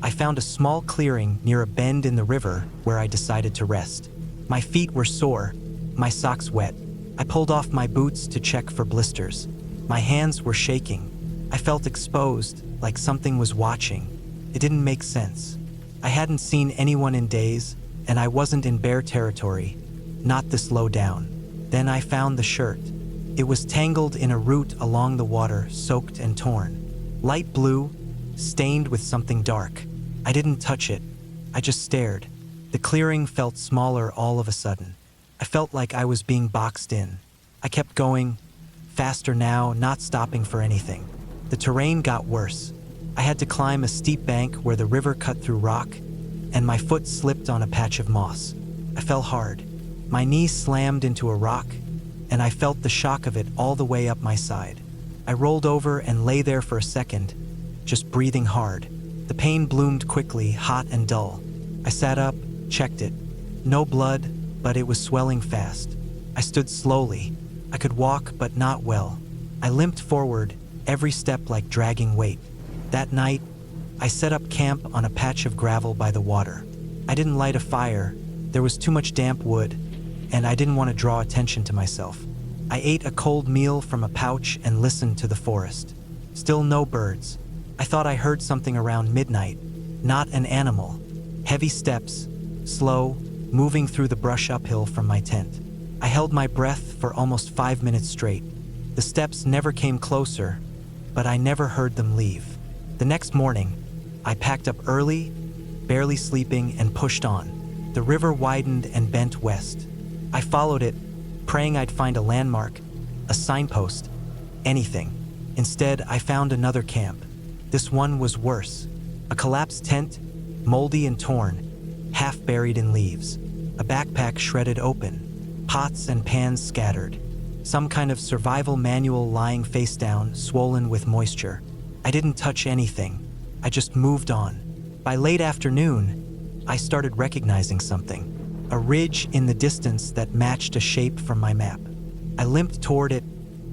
I found a small clearing near a bend in the river where I decided to rest. My feet were sore, my socks wet. I pulled off my boots to check for blisters. My hands were shaking. I felt exposed, like something was watching. It didn't make sense. I hadn't seen anyone in days, and I wasn't in bear territory. Not this low down. Then I found the shirt. It was tangled in a root along the water, soaked and torn. Light blue, stained with something dark. I didn't touch it. I just stared. The clearing felt smaller all of a sudden. I felt like I was being boxed in. I kept going, faster now, not stopping for anything. The terrain got worse. I had to climb a steep bank where the river cut through rock, and my foot slipped on a patch of moss. I fell hard. My knee slammed into a rock, and I felt the shock of it all the way up my side. I rolled over and lay there for a second, just breathing hard. The pain bloomed quickly, hot and dull. I sat up, checked it. No blood, but it was swelling fast. I stood slowly. I could walk, but not well. I limped forward, every step like dragging weight. That night, I set up camp on a patch of gravel by the water. I didn't light a fire. There was too much damp wood, and I didn't want to draw attention to myself. I ate a cold meal from a pouch and listened to the forest. Still no birds. I thought I heard something around midnight. Not an animal. Heavy steps, slow, moving through the brush uphill from my tent. I held my breath for almost 5 minutes straight. The steps never came closer, but I never heard them leave. The next morning, I packed up early, barely sleeping, and pushed on. The river widened and bent west. I followed it, praying I'd find a landmark, a signpost, anything. Instead, I found another camp. This one was worse. A collapsed tent, moldy and torn, half buried in leaves. A backpack shredded open, pots and pans scattered. Some kind of survival manual lying face down, swollen with moisture. I didn't touch anything. I just moved on. By late afternoon, I started recognizing something. A ridge in the distance that matched a shape from my map. I limped toward it,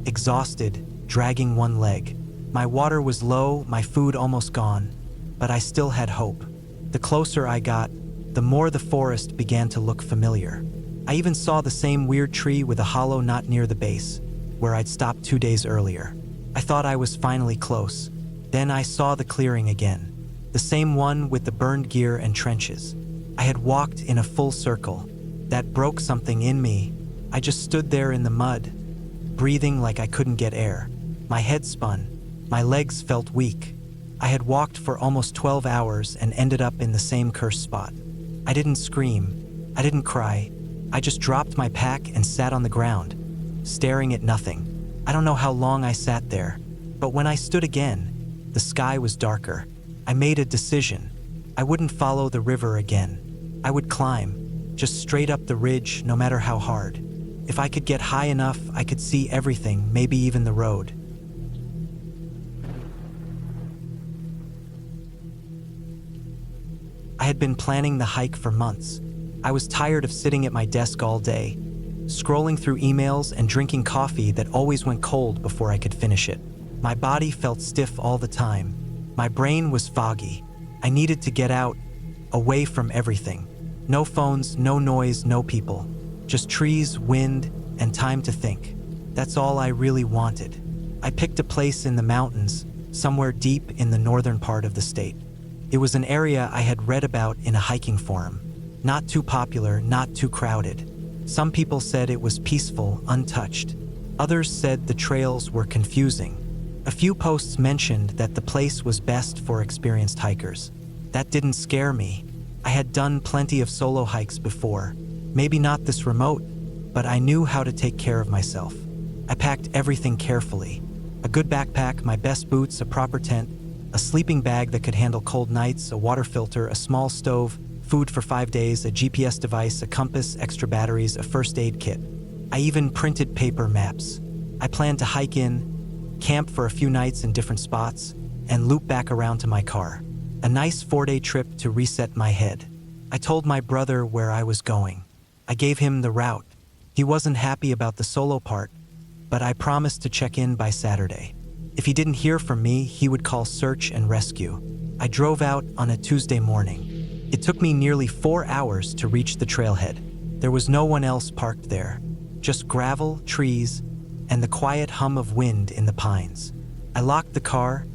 exhausted, dragging one leg. My water was low, my food almost gone, but I still had hope. The closer I got, the more the forest began to look familiar. I even saw the same weird tree with a hollow knot near the base, where I'd stopped 2 days earlier. I thought I was finally close. Then I saw the clearing again, the same one with the burned gear and trenches. I had walked in a full circle. That broke something in me. I just stood there in the mud, breathing like I couldn't get air. My head spun. My legs felt weak. I had walked for almost 12 hours and ended up in the same cursed spot. I didn't scream. I didn't cry. I just dropped my pack and sat on the ground, staring at nothing. I don't know how long I sat there, but when I stood again, the sky was darker. I made a decision. I wouldn't follow the river again. I would climb, just straight up the ridge, no matter how hard. If I could get high enough, I could see everything, maybe even the road. I had been planning the hike for months. I was tired of sitting at my desk all day, scrolling through emails and drinking coffee that always went cold before I could finish it. My body felt stiff all the time. My brain was foggy. I needed to get out, away from everything. No phones, no noise, no people. Just trees, wind, and time to think. That's all I really wanted. I picked a place in the mountains, somewhere deep in the northern part of the state. It was an area I had read about in a hiking forum. Not too popular, not too crowded. Some people said it was peaceful, untouched. Others said the trails were confusing. A few posts mentioned that the place was best for experienced hikers. That didn't scare me. I had done plenty of solo hikes before. Maybe not this remote, but I knew how to take care of myself. I packed everything carefully. A good backpack, my best boots, a proper tent, a sleeping bag that could handle cold nights, a water filter, a small stove, food for 5 days, a GPS device, a compass, extra batteries, a first aid kit. I even printed paper maps. I planned to hike in, camp for a few nights in different spots, and loop back around to my car. A nice 4-day trip to reset my head. I told my brother where I was going. I gave him the route. He wasn't happy about the solo part, but I promised to check in by Saturday. If he didn't hear from me, he would call search and rescue. I drove out on a Tuesday morning. It took me nearly 4 hours to reach the trailhead. There was no one else parked there, just gravel, trees, and the quiet hum of wind in the pines. I locked the car,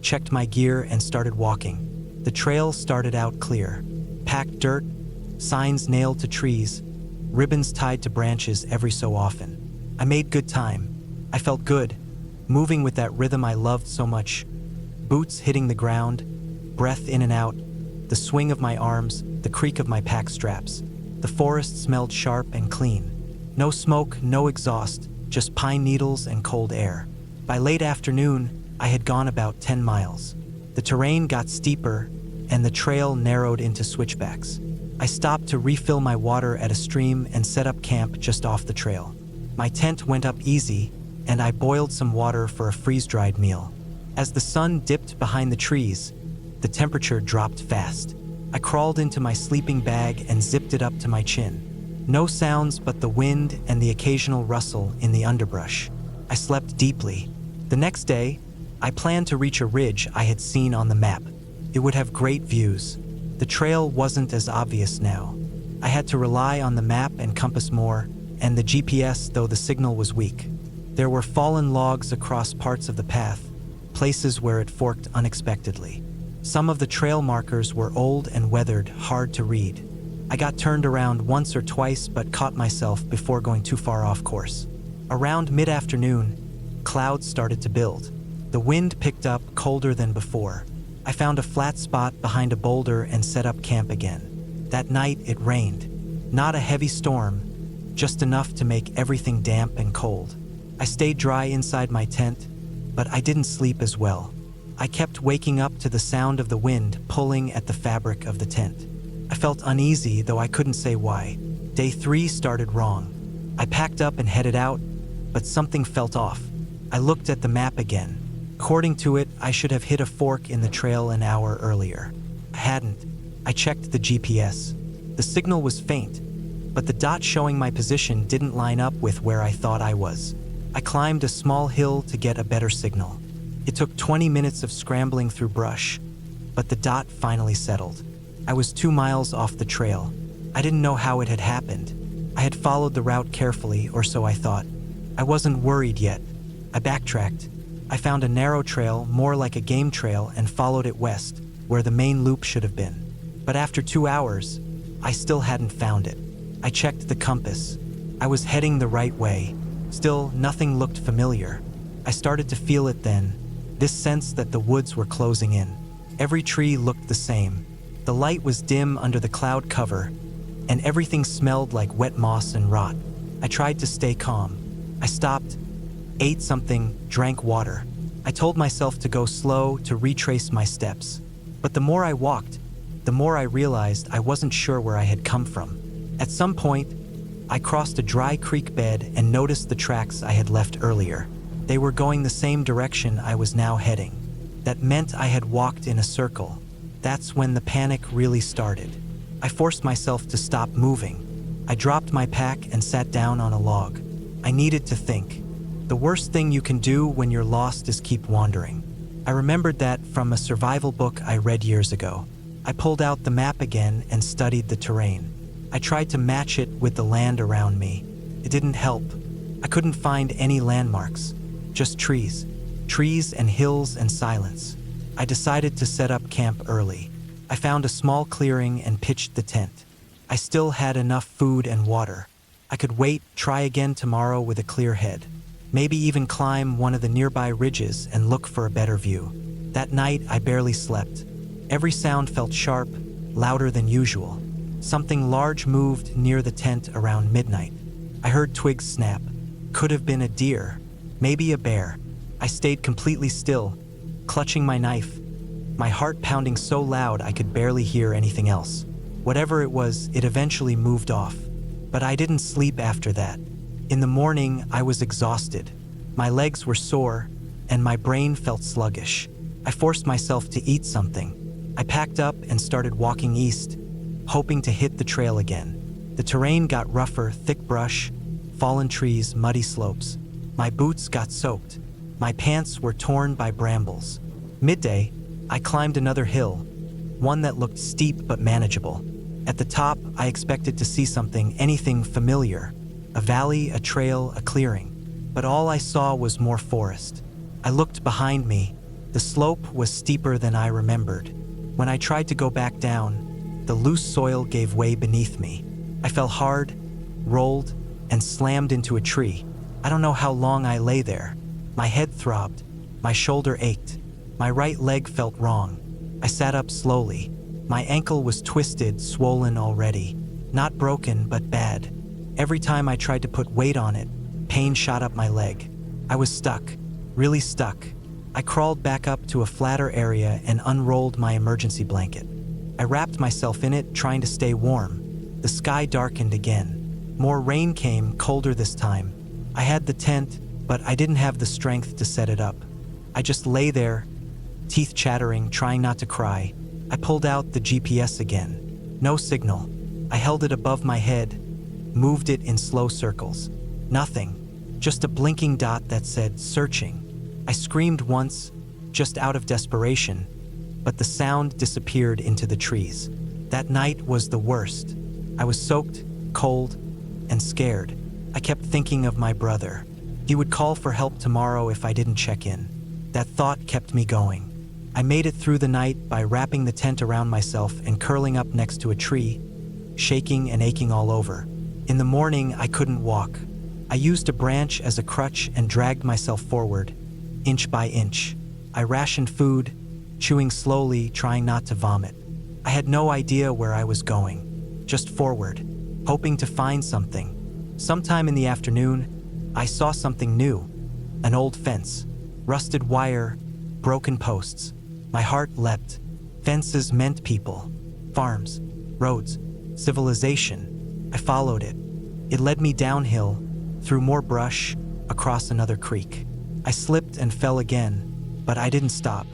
checked my gear, and started walking. The trail started out clear. Packed dirt, signs nailed to trees, ribbons tied to branches every so often. I made good time. I felt good, moving with that rhythm I loved so much. Boots hitting the ground, breath in and out, the swing of my arms, the creak of my pack straps. The forest smelled sharp and clean. No smoke, no exhaust, just pine needles and cold air. By late afternoon, I had gone about 10 miles. The terrain got steeper, and the trail narrowed into switchbacks. I stopped to refill my water at a stream and set up camp just off the trail. My tent went up easy, and I boiled some water for a freeze-dried meal. As the sun dipped behind the trees, the temperature dropped fast. I crawled into my sleeping bag and zipped it up to my chin. No sounds but the wind and the occasional rustle in the underbrush. I slept deeply. The next day, I planned to reach a ridge I had seen on the map. It would have great views. The trail wasn't as obvious now. I had to rely on the map and compass more, and the GPS, though the signal was weak. There were fallen logs across parts of the path, places where it forked unexpectedly. Some of the trail markers were old and weathered, hard to read. I got turned around once or twice but caught myself before going too far off course. Around mid-afternoon, clouds started to build. The wind picked up, colder than before. I found a flat spot behind a boulder and set up camp again. That night it rained. Not a heavy storm, just enough to make everything damp and cold. I stayed dry inside my tent, but I didn't sleep as well. I kept waking up to the sound of the wind pulling at the fabric of the tent. I felt uneasy, though I couldn't say why. Day 3 started wrong. I packed up and headed out, but something felt off. I looked at the map again. According to it, I should have hit a fork in the trail an hour earlier. I hadn't. I checked the GPS. The signal was faint, but the dot showing my position didn't line up with where I thought I was. I climbed a small hill to get a better signal. It took 20 minutes of scrambling through brush, but the dot finally settled. I was 2 miles off the trail. I didn't know how it had happened. I had followed the route carefully, or so I thought. I wasn't worried yet. I backtracked. I found a narrow trail, more like a game trail, and followed it west, where the main loop should have been. But after 2 hours, I still hadn't found it. I checked the compass. I was heading the right way. Still, nothing looked familiar. I started to feel it then, this sense that the woods were closing in. Every tree looked the same. The light was dim under the cloud cover, and everything smelled like wet moss and rot. I tried to stay calm. I stopped, ate something, drank water. I told myself to go slow, to retrace my steps. But the more I walked, the more I realized I wasn't sure where I had come from. At some point, I crossed a dry creek bed and noticed the tracks I had left earlier. They were going the same direction I was now heading. That meant I had walked in a circle. That's when the panic really started. I forced myself to stop moving. I dropped my pack and sat down on a log. I needed to think. The worst thing you can do when you're lost is keep wandering. I remembered that from a survival book I read years ago. I pulled out the map again and studied the terrain. I tried to match it with the land around me. It didn't help. I couldn't find any landmarks, just trees. Trees and hills and silence. I decided to set up camp early. I found a small clearing and pitched the tent. I still had enough food and water. I could wait, try again tomorrow with a clear head. Maybe even climb one of the nearby ridges and look for a better view. That night, I barely slept. Every sound felt sharp, louder than usual. Something large moved near the tent around midnight. I heard twigs snap. Could have been a deer, maybe a bear. I stayed completely still, clutching my knife, my heart pounding so loud I could barely hear anything else. Whatever it was, it eventually moved off. But I didn't sleep after that. In the morning, I was exhausted. My legs were sore, and my brain felt sluggish. I forced myself to eat something. I packed up and started walking east, hoping to hit the trail again. The terrain got rougher, thick brush, fallen trees, muddy slopes. My boots got soaked. My pants were torn by brambles. Midday, I climbed another hill, one that looked steep but manageable. At the top, I expected to see something, anything familiar. A valley, a trail, a clearing. But all I saw was more forest. I looked behind me. The slope was steeper than I remembered. When I tried to go back down, the loose soil gave way beneath me. I fell hard, rolled, and slammed into a tree. I don't know how long I lay there. My head throbbed. My shoulder ached. My right leg felt wrong. I sat up slowly. My ankle was twisted, swollen already. Not broken, but bad. Every time I tried to put weight on it, pain shot up my leg. I was stuck, really stuck. I crawled back up to a flatter area and unrolled my emergency blanket. I wrapped myself in it, trying to stay warm. The sky darkened again. More rain came, colder this time. I had the tent, but I didn't have the strength to set it up. I just lay there, teeth chattering, trying not to cry. I pulled out the GPS again. No signal. I held it above my head, moved it in slow circles. Nothing. Just a blinking dot that said, searching. I screamed once, just out of desperation, but the sound disappeared into the trees. That night was the worst. I was soaked, cold, and scared. I kept thinking of my brother. He would call for help tomorrow if I didn't check in. That thought kept me going. I made it through the night by wrapping the tent around myself and curling up next to a tree, shaking and aching all over. In the morning, I couldn't walk. I used a branch as a crutch and dragged myself forward, inch by inch. I rationed food, chewing slowly, trying not to vomit. I had no idea where I was going, just forward, hoping to find something. Sometime in the afternoon, I saw something new, an old fence, rusted wire, broken posts. My heart leapt. Fences meant people, farms, roads, civilization. I followed it. It led me downhill, through more brush, across another creek. I slipped and fell again, but I didn't stop.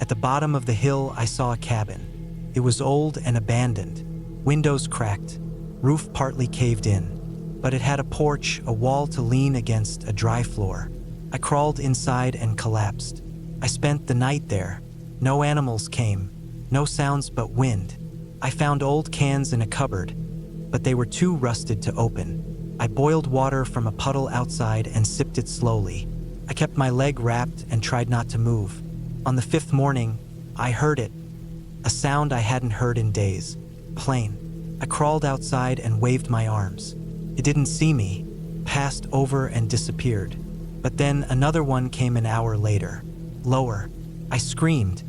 At the bottom of the hill, I saw a cabin. It was old and abandoned, windows cracked, roof partly caved in, but it had a porch, a wall to lean against, a dry floor. I crawled inside and collapsed. I spent the night there. No animals came, no sounds but wind. I found old cans in a cupboard, but they were too rusted to open. I boiled water from a puddle outside and sipped it slowly. I kept my leg wrapped and tried not to move. On the fifth morning, I heard it, a sound I hadn't heard in days. Plain. I crawled outside and waved my arms. It didn't see me, passed over and disappeared. But then another one came an hour later. Lower. I screamed,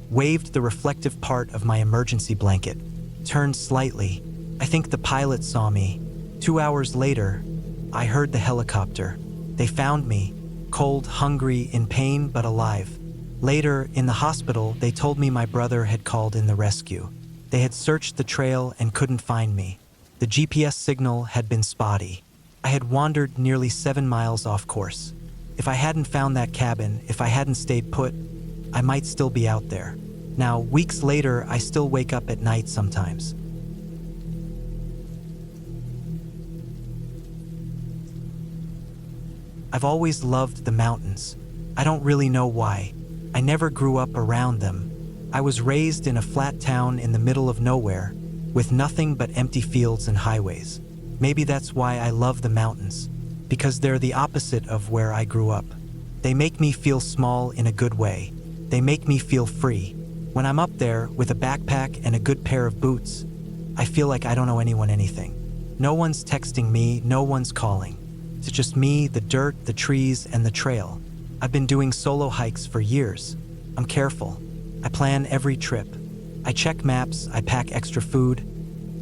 waved the reflective part of my emergency blanket, turned slightly. I think the pilot saw me. 2 hours later, I heard the helicopter. They found me, cold, hungry, in pain, but alive. Later, in the hospital, they told me my brother had called in the rescue. They had searched the trail and couldn't find me. The GPS signal had been spotty. I had wandered nearly 7 miles off course. If I hadn't found that cabin, if I hadn't stayed put, I might still be out there. Now, weeks later, I still wake up at night sometimes. I've always loved the mountains. I don't really know why. I never grew up around them. I was raised in a flat town in the middle of nowhere, with nothing but empty fields and highways. Maybe that's why I love the mountains. because they're the opposite of where I grew up. They make me feel small in a good way. They make me feel free. When I'm up there with a backpack and a good pair of boots, I feel like I don't owe anyone anything. No one's texting me, no one's calling. It's just me, the dirt, the trees, and the trail. I've been doing solo hikes for years. I'm careful. I plan every trip. I check maps, I pack extra food.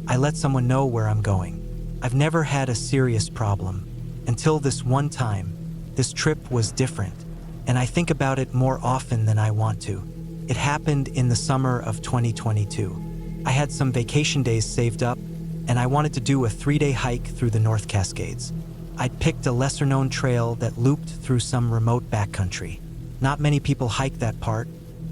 I let someone know where I'm going. I've never had a serious problem. Until this one time, this trip was different, and I think about it more often than I want to. It happened in the summer of 2022. I had some vacation days saved up, and I wanted to do a 3-day hike through the North Cascades. I'd picked a lesser-known trail that looped through some remote backcountry. Not many people hike that part,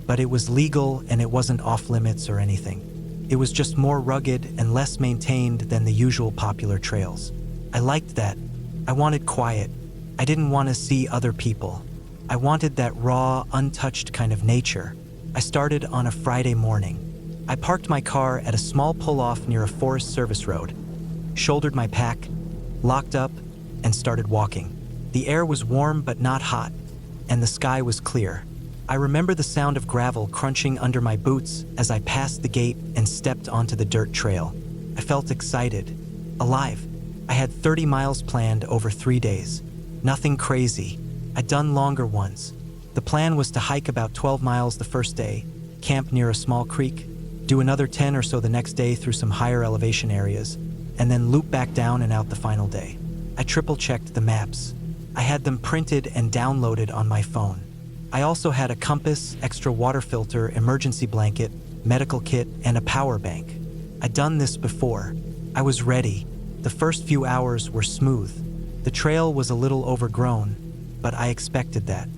but it was legal and it wasn't off-limits or anything. It was just more rugged and less maintained than the usual popular trails. I liked that. I wanted quiet. I didn't want to see other people. I wanted that raw, untouched kind of nature. I started on a Friday morning. I parked my car at a small pull-off near a Forest Service road, shouldered my pack, locked up, and started walking. The air was warm but not hot, and the sky was clear. I remember the sound of gravel crunching under my boots as I passed the gate and stepped onto the dirt trail. I felt excited, alive. I had 30 miles planned over 3 days. Nothing crazy. I'd done longer ones. The plan was to hike about 12 miles the first day, camp near a small creek, do another 10 or so the next day through some higher elevation areas, and then loop back down and out the final day. I triple-checked the maps. I had them printed and downloaded on my phone. I also had a compass, extra water filter, emergency blanket, medical kit, and a power bank. I'd done this before. I was ready. The first few hours were smooth. The trail was a little overgrown, but I expected that.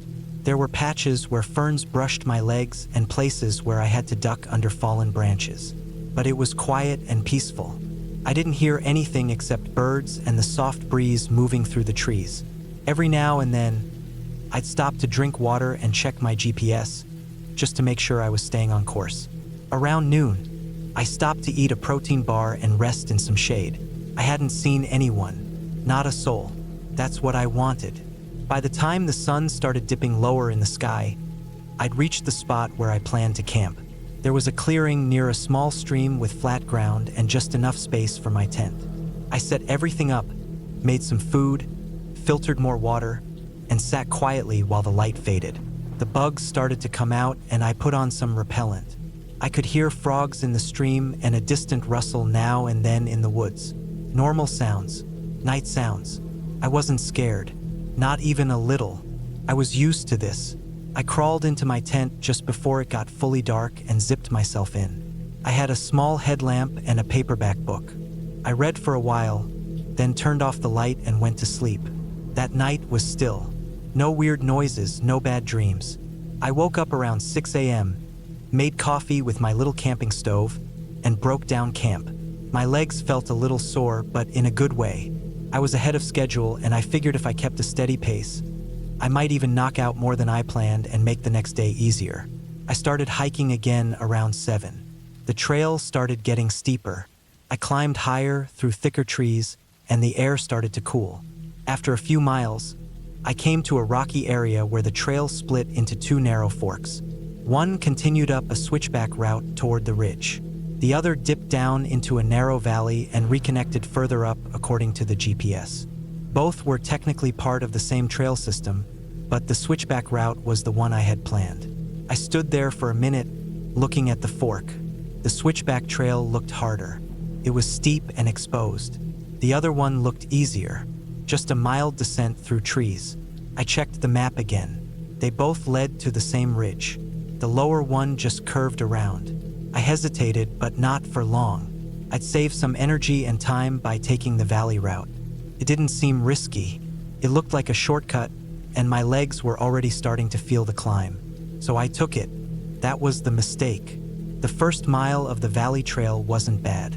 There were patches where ferns brushed my legs and places where I had to duck under fallen branches. But it was quiet and peaceful. I didn't hear anything except birds and the soft breeze moving through the trees. Every now and then, I'd stop to drink water and check my GPS, just to make sure I was staying on course. Around noon, I stopped to eat a protein bar and rest in some shade. I hadn't seen anyone, not a soul. That's what I wanted. By the time the sun started dipping lower in the sky, I'd reached the spot where I planned to camp. There was a clearing near a small stream with flat ground and just enough space for my tent. I set everything up, made some food, filtered more water, and sat quietly while the light faded. The bugs started to come out and I put on some repellent. I could hear frogs in the stream and a distant rustle now and then in the woods. Normal sounds, night sounds. I wasn't scared, not even a little. I was used to this. I crawled into my tent just before it got fully dark and zipped myself in. I had a small headlamp and a paperback book. I read for a while, then turned off the light and went to sleep. That night was still. No weird noises, no bad dreams. I woke up around 6 a.m., made coffee with my little camping stove, and broke down camp. My legs felt a little sore, but in a good way. I was ahead of schedule, and I figured if I kept a steady pace, I might even knock out more than I planned and make the next day easier. I started hiking again around 7. The trail started getting steeper. I climbed higher through thicker trees, and the air started to cool. After a few miles, I came to a rocky area where the trail split into 2 narrow forks. One continued up a switchback route toward the ridge. The other dipped down into a narrow valley and reconnected further up according to the GPS. Both were technically part of the same trail system, but the switchback route was the one I had planned. I stood there for a minute, looking at the fork. The switchback trail looked harder. It was steep and exposed. The other one looked easier, just a mild descent through trees. I checked the map again. They both led to the same ridge. The lower one just curved around. I hesitated, but not for long. I'd save some energy and time by taking the valley route. It didn't seem risky. It looked like a shortcut, and my legs were already starting to feel the climb. So I took it. That was the mistake. The first mile of the valley trail wasn't bad.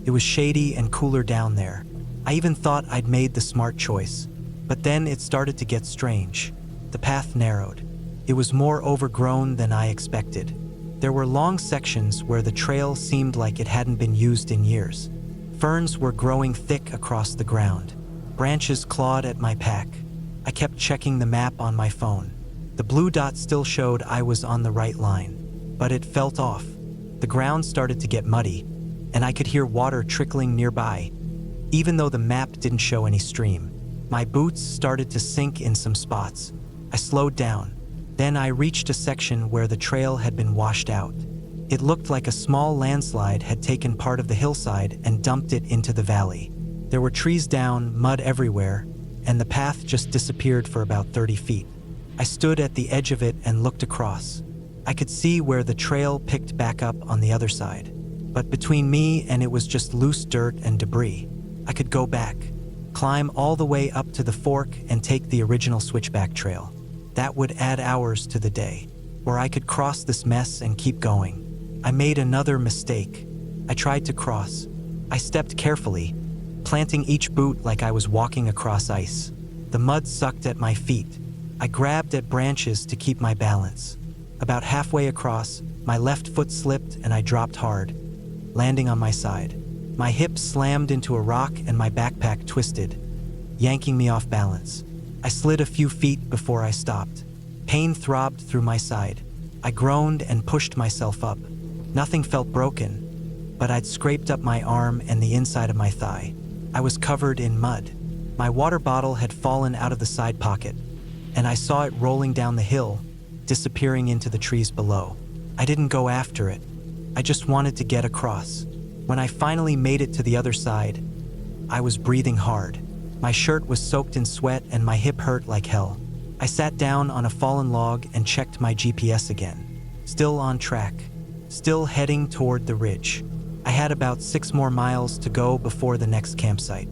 It was shady and cooler down there. I even thought I'd made the smart choice. But then it started to get strange. The path narrowed. It was more overgrown than I expected. There were long sections where the trail seemed like it hadn't been used in years. Ferns were growing thick across the ground. Branches clawed at my pack. I kept checking the map on my phone. The blue dot still showed I was on the right line, but it felt off. The ground started to get muddy, and I could hear water trickling nearby, even though the map didn't show any stream. My boots started to sink in some spots. I slowed down. Then I reached a section where the trail had been washed out. It looked like a small landslide had taken part of the hillside and dumped it into the valley. There were trees down, mud everywhere, and the path just disappeared for about 30 feet. I stood at the edge of it and looked across. I could see where the trail picked back up on the other side, but between me and it was just loose dirt and debris. I could go back, climb all the way up to the fork and take the original switchback trail. That would add hours to the day, where I could cross this mess and keep going. I made another mistake. I tried to cross. I stepped carefully, planting each boot like I was walking across ice. The mud sucked at my feet. I grabbed at branches to keep my balance. About halfway across, my left foot slipped and I dropped hard, landing on my side. My hip slammed into a rock and my backpack twisted, yanking me off balance. I slid a few feet before I stopped. Pain throbbed through my side. I groaned and pushed myself up. Nothing felt broken, but I'd scraped up my arm and the inside of my thigh. I was covered in mud. My water bottle had fallen out of the side pocket, and I saw it rolling down the hill, disappearing into the trees below. I didn't go after it. I just wanted to get across. When I finally made it to the other side, I was breathing hard. My shirt was soaked in sweat and my hip hurt like hell. I sat down on a fallen log and checked my GPS again. Still on track. Still heading toward the ridge. I had about 6 more miles to go before the next campsite.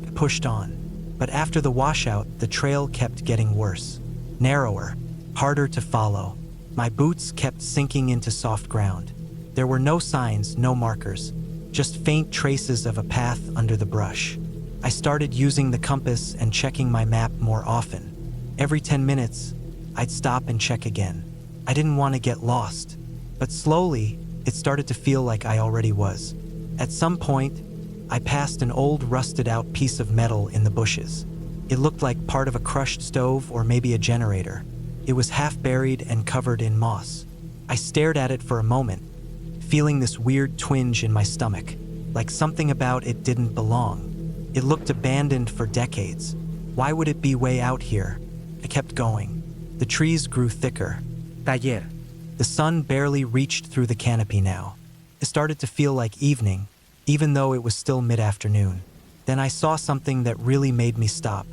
I pushed on, but after the washout, the trail kept getting worse. Narrower, harder to follow. My boots kept sinking into soft ground. There were no signs, no markers, just faint traces of a path under the brush. I started using the compass and checking my map more often. Every 10 minutes, I'd stop and check again. I didn't want to get lost, but slowly, it started to feel like I already was. At some point, I passed an old rusted-out piece of metal in the bushes. It looked like part of a crushed stove or maybe a generator. It was half buried and covered in moss. I stared at it for a moment, feeling this weird twinge in my stomach, like something about it didn't belong. It looked abandoned for decades. Why would it be way out here? I kept going. The trees grew thicker. Taller. The sun barely reached through the canopy now. It started to feel like evening, even though it was still mid-afternoon. Then I saw something that really made me stop.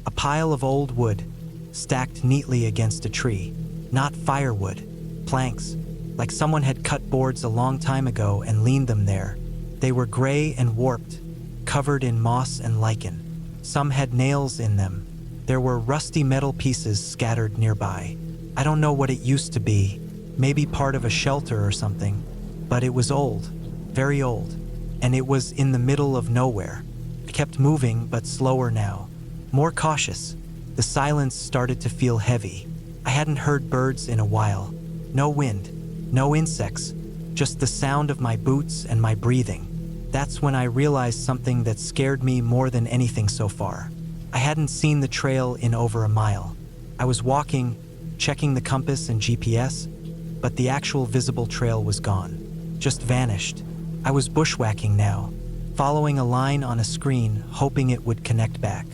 A pile of old wood, stacked neatly against a tree. Not firewood, planks, like someone had cut boards a long time ago and leaned them there. They were gray and warped, covered in moss and lichen. Some had nails in them. There were rusty metal pieces scattered nearby. I don't know what it used to be, maybe part of a shelter or something, but it was old, very old, and it was in the middle of nowhere. I kept moving, but slower now, more cautious. The silence started to feel heavy. I hadn't heard birds in a while. No wind, no insects, just the sound of my boots and my breathing. That's when I realized something that scared me more than anything so far. I hadn't seen the trail in over a mile. I was walking, checking the compass and GPS, but the actual visible trail was gone, just vanished. I was bushwhacking now, following a line on a screen, hoping it would connect back.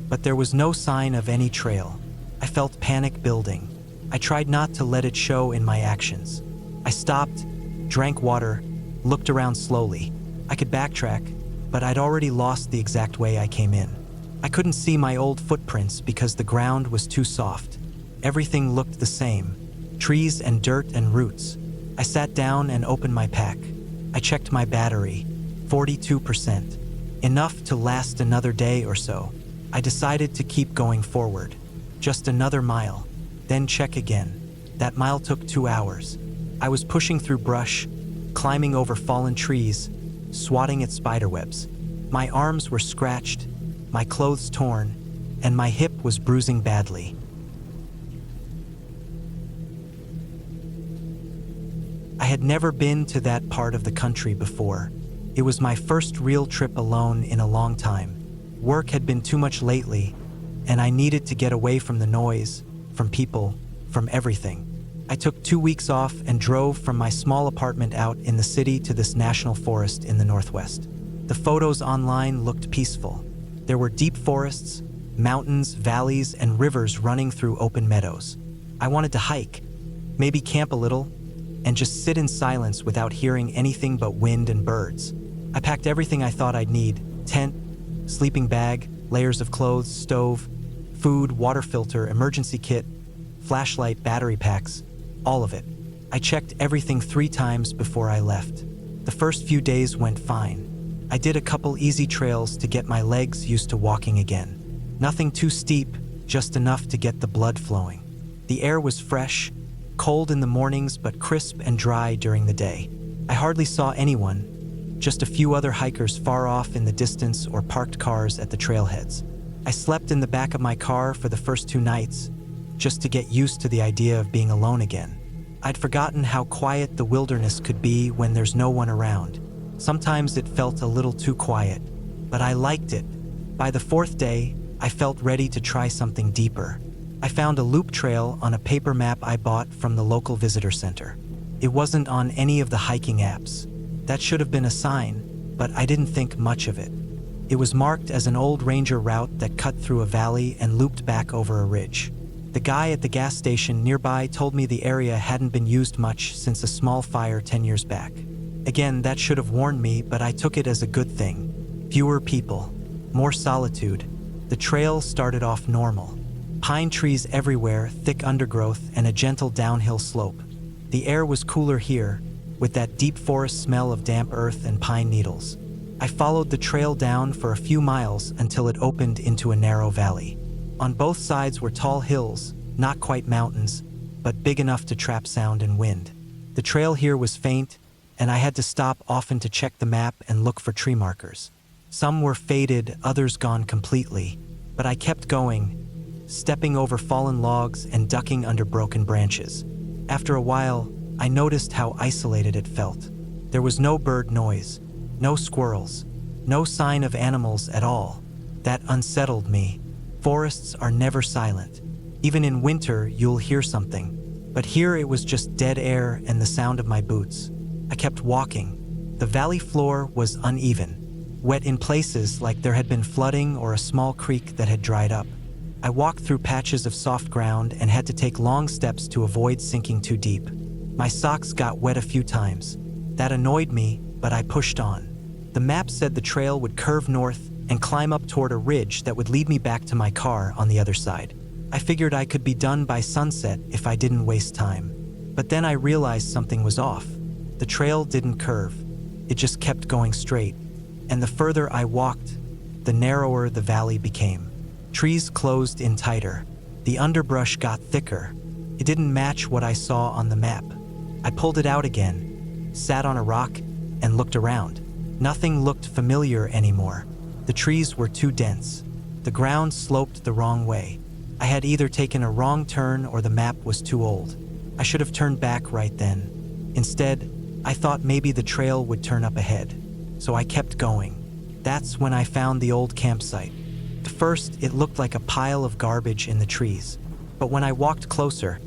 But there was no sign of any trail. I felt panic building. I tried not to let it show in my actions. I stopped, drank water, looked around slowly. I could backtrack, but I'd already lost the exact way I came in. I couldn't see my old footprints because the ground was too soft. Everything looked the same, trees and dirt and roots. I sat down and opened my pack. I checked my battery, 42%, enough to last another day or so. I decided to keep going forward, just another mile, then check again. That mile took 2 hours. I was pushing through brush, climbing over fallen trees, swatting at spiderwebs. My arms were scratched, my clothes torn, and my hip was bruising badly. I had never been to that part of the country before. It was my first real trip alone in a long time. Work had been too much lately, and I needed to get away from the noise, from people, from everything. I took 2 weeks off and drove from my small apartment out in the city to this national forest in the northwest. The photos online looked peaceful. There were deep forests, mountains, valleys, and rivers running through open meadows. I wanted to hike, maybe camp a little, and just sit in silence without hearing anything but wind and birds. I packed everything I thought I'd need: tent, sleeping bag, layers of clothes, stove, food, water filter, emergency kit, flashlight, battery packs, all of it. I checked everything 3 times before I left. The first few days went fine. I did a couple easy trails to get my legs used to walking again. Nothing too steep, just enough to get the blood flowing. The air was fresh, cold in the mornings but crisp and dry during the day. I hardly saw anyone, just a few other hikers far off in the distance or parked cars at the trailheads. I slept in the back of my car for the first 2 nights, just to get used to the idea of being alone again. I'd forgotten how quiet the wilderness could be when there's no one around. Sometimes it felt a little too quiet, but I liked it. By the 4th day, I felt ready to try something deeper. I found a loop trail on a paper map I bought from the local visitor center. It wasn't on any of the hiking apps. That should have been a sign, but I didn't think much of it. It was marked as an old ranger route that cut through a valley and looped back over a ridge. The guy at the gas station nearby told me the area hadn't been used much since a small fire 10 years back. Again, that should have warned me, but I took it as a good thing. Fewer people, more solitude. The trail started off normal. Pine trees everywhere, thick undergrowth, and a gentle downhill slope. The air was cooler here, with that deep forest smell of damp earth and pine needles. I followed the trail down for a few miles until it opened into a narrow valley. On both sides were tall hills, not quite mountains, but big enough to trap sound and wind. The trail here was faint, and I had to stop often to check the map and look for tree markers. Some were faded, others gone completely, but I kept going, stepping over fallen logs and ducking under broken branches. After a while, I noticed how isolated it felt. There was no bird noise, no squirrels, no sign of animals at all. That unsettled me. Forests are never silent. Even in winter, you'll hear something. But here it was just dead air and the sound of my boots. I kept walking. The valley floor was uneven, wet in places like there had been flooding or a small creek that had dried up. I walked through patches of soft ground and had to take long steps to avoid sinking too deep. My socks got wet a few times. That annoyed me, but I pushed on. The map said the trail would curve north and climb up toward a ridge that would lead me back to my car on the other side. I figured I could be done by sunset if I didn't waste time. But then I realized something was off. The trail didn't curve. It just kept going straight. And the further I walked, the narrower the valley became. Trees closed in tighter. The underbrush got thicker. It didn't match what I saw on the map. I pulled it out again, sat on a rock, and looked around. Nothing looked familiar anymore. The trees were too dense. The ground sloped the wrong way. I had either taken a wrong turn or the map was too old. I should have turned back right then. Instead, I thought maybe the trail would turn up ahead. So I kept going. That's when I found the old campsite. At first, it looked like a pile of garbage in the trees. But when I walked closer,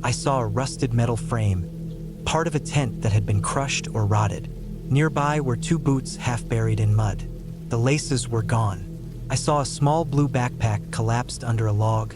I saw a rusted metal frame, part of a tent that had been crushed or rotted. Nearby were 2 boots half buried in mud. The laces were gone. I saw a small blue backpack collapsed under a log,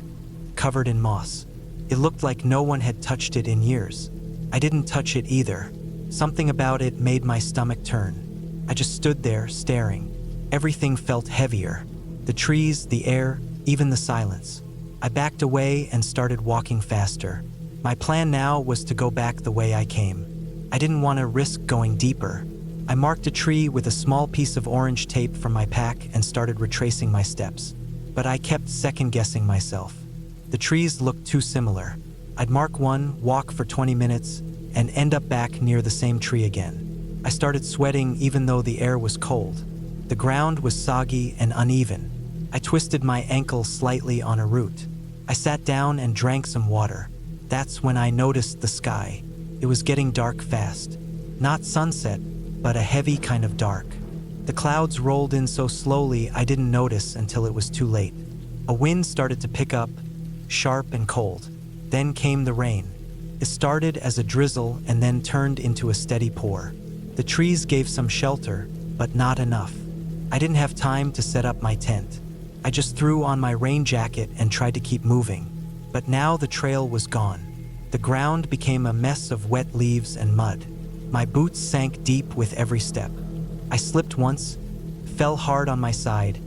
covered in moss. It looked like no one had touched it in years. I didn't touch it either. Something about it made my stomach turn. I just stood there, staring. Everything felt heavier. The trees, the air, even the silence. I backed away and started walking faster. My plan now was to go back the way I came. I didn't want to risk going deeper. I marked a tree with a small piece of orange tape from my pack and started retracing my steps. But I kept second-guessing myself. The trees looked too similar. I'd mark one, walk for 20 minutes, and end up back near the same tree again. I started sweating even though the air was cold. The ground was soggy and uneven. I twisted my ankle slightly on a root. I sat down and drank some water. That's when I noticed the sky. It was getting dark fast. Not sunset, but a heavy kind of dark. The clouds rolled in so slowly I didn't notice until it was too late. A wind started to pick up, sharp and cold. Then came the rain. It started as a drizzle and then turned into a steady pour. The trees gave some shelter, but not enough. I didn't have time to set up my tent. I just threw on my rain jacket and tried to keep moving. But now the trail was gone. The ground became a mess of wet leaves and mud. My boots sank deep with every step. I slipped once, fell hard on my side,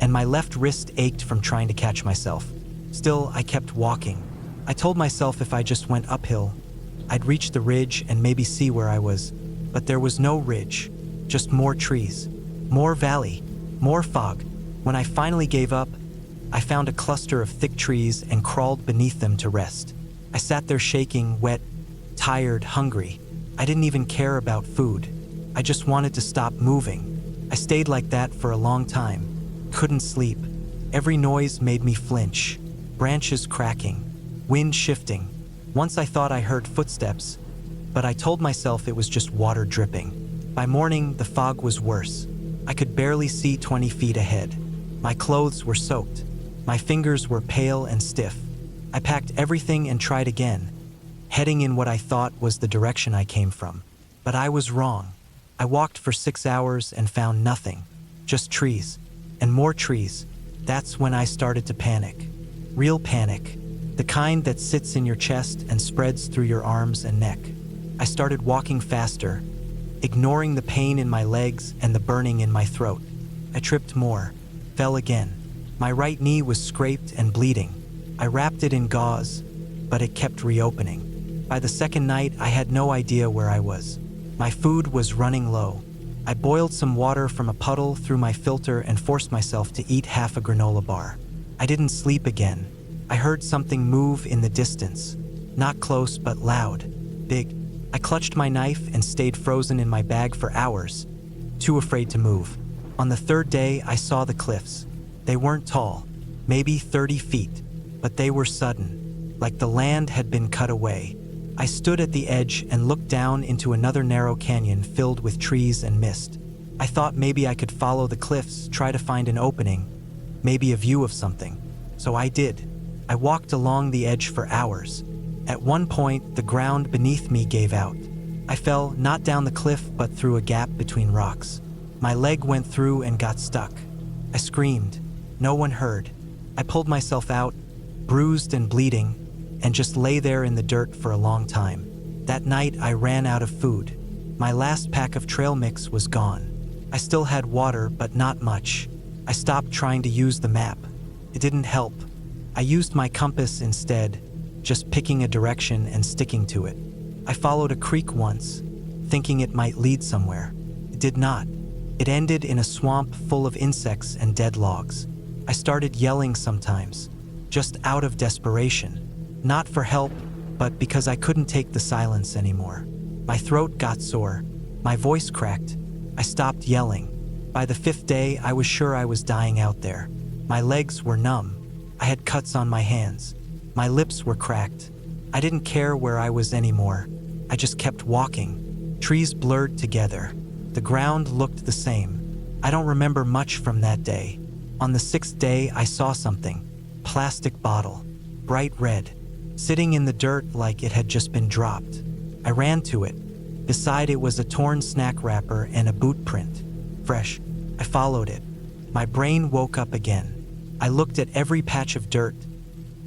and my left wrist ached from trying to catch myself. Still, I kept walking. I told myself if I just went uphill, I'd reach the ridge and maybe see where I was. But there was no ridge, just more trees, more valley, more fog. When I finally gave up, I found a cluster of thick trees and crawled beneath them to rest. I sat there shaking, wet, tired, hungry. I didn't even care about food. I just wanted to stop moving. I stayed like that for a long time. Couldn't sleep. Every noise made me flinch. Branches cracking, wind shifting. Once I thought I heard footsteps, but I told myself it was just water dripping. By morning, the fog was worse. I could barely see 20 feet ahead. My clothes were soaked. My fingers were pale and stiff. I packed everything and tried again, heading in what I thought was the direction I came from. But I was wrong. I walked for 6 hours and found nothing, just trees, and more trees. That's when I started to panic. Real panic, the kind that sits in your chest and spreads through your arms and neck. I started walking faster, ignoring the pain in my legs and the burning in my throat. I tripped more, fell again. My right knee was scraped and bleeding. I wrapped it in gauze, but it kept reopening. By the second night, I had no idea where I was. My food was running low. I boiled some water from a puddle through my filter and forced myself to eat half a granola bar. I didn't sleep again. I heard something move in the distance. Not close, but loud, big. I clutched my knife and stayed frozen in my bag for hours, too afraid to move. On the third day, I saw the cliffs. They weren't tall, maybe 30 feet, but they were sudden, like the land had been cut away. I stood at the edge and looked down into another narrow canyon filled with trees and mist. I thought maybe I could follow the cliffs, try to find an opening, maybe a view of something. So I did. I walked along the edge for hours. At one point, the ground beneath me gave out. I fell not down the cliff but through a gap between rocks. My leg went through and got stuck. I screamed. No one heard. I pulled myself out, bruised and bleeding, and just lay there in the dirt for a long time. That night, I ran out of food. My last pack of trail mix was gone. I still had water, but not much. I stopped trying to use the map. It didn't help. I used my compass instead, just picking a direction and sticking to it. I followed a creek once, thinking it might lead somewhere. It did not. It ended in a swamp full of insects and dead logs. I started yelling sometimes, just out of desperation. Not for help, but because I couldn't take the silence anymore. My throat got sore. My voice cracked. I stopped yelling. By the 5th day, I was sure I was dying out there. My legs were numb. I had cuts on my hands. My lips were cracked. I didn't care where I was anymore. I just kept walking. Trees blurred together. The ground looked the same. I don't remember much from that day. On the 6th day, I saw something. Plastic bottle. Bright red. Sitting in the dirt like it had just been dropped. I ran to it. Beside it was a torn snack wrapper and a boot print. Fresh. I followed it. My brain woke up again. I looked at every patch of dirt,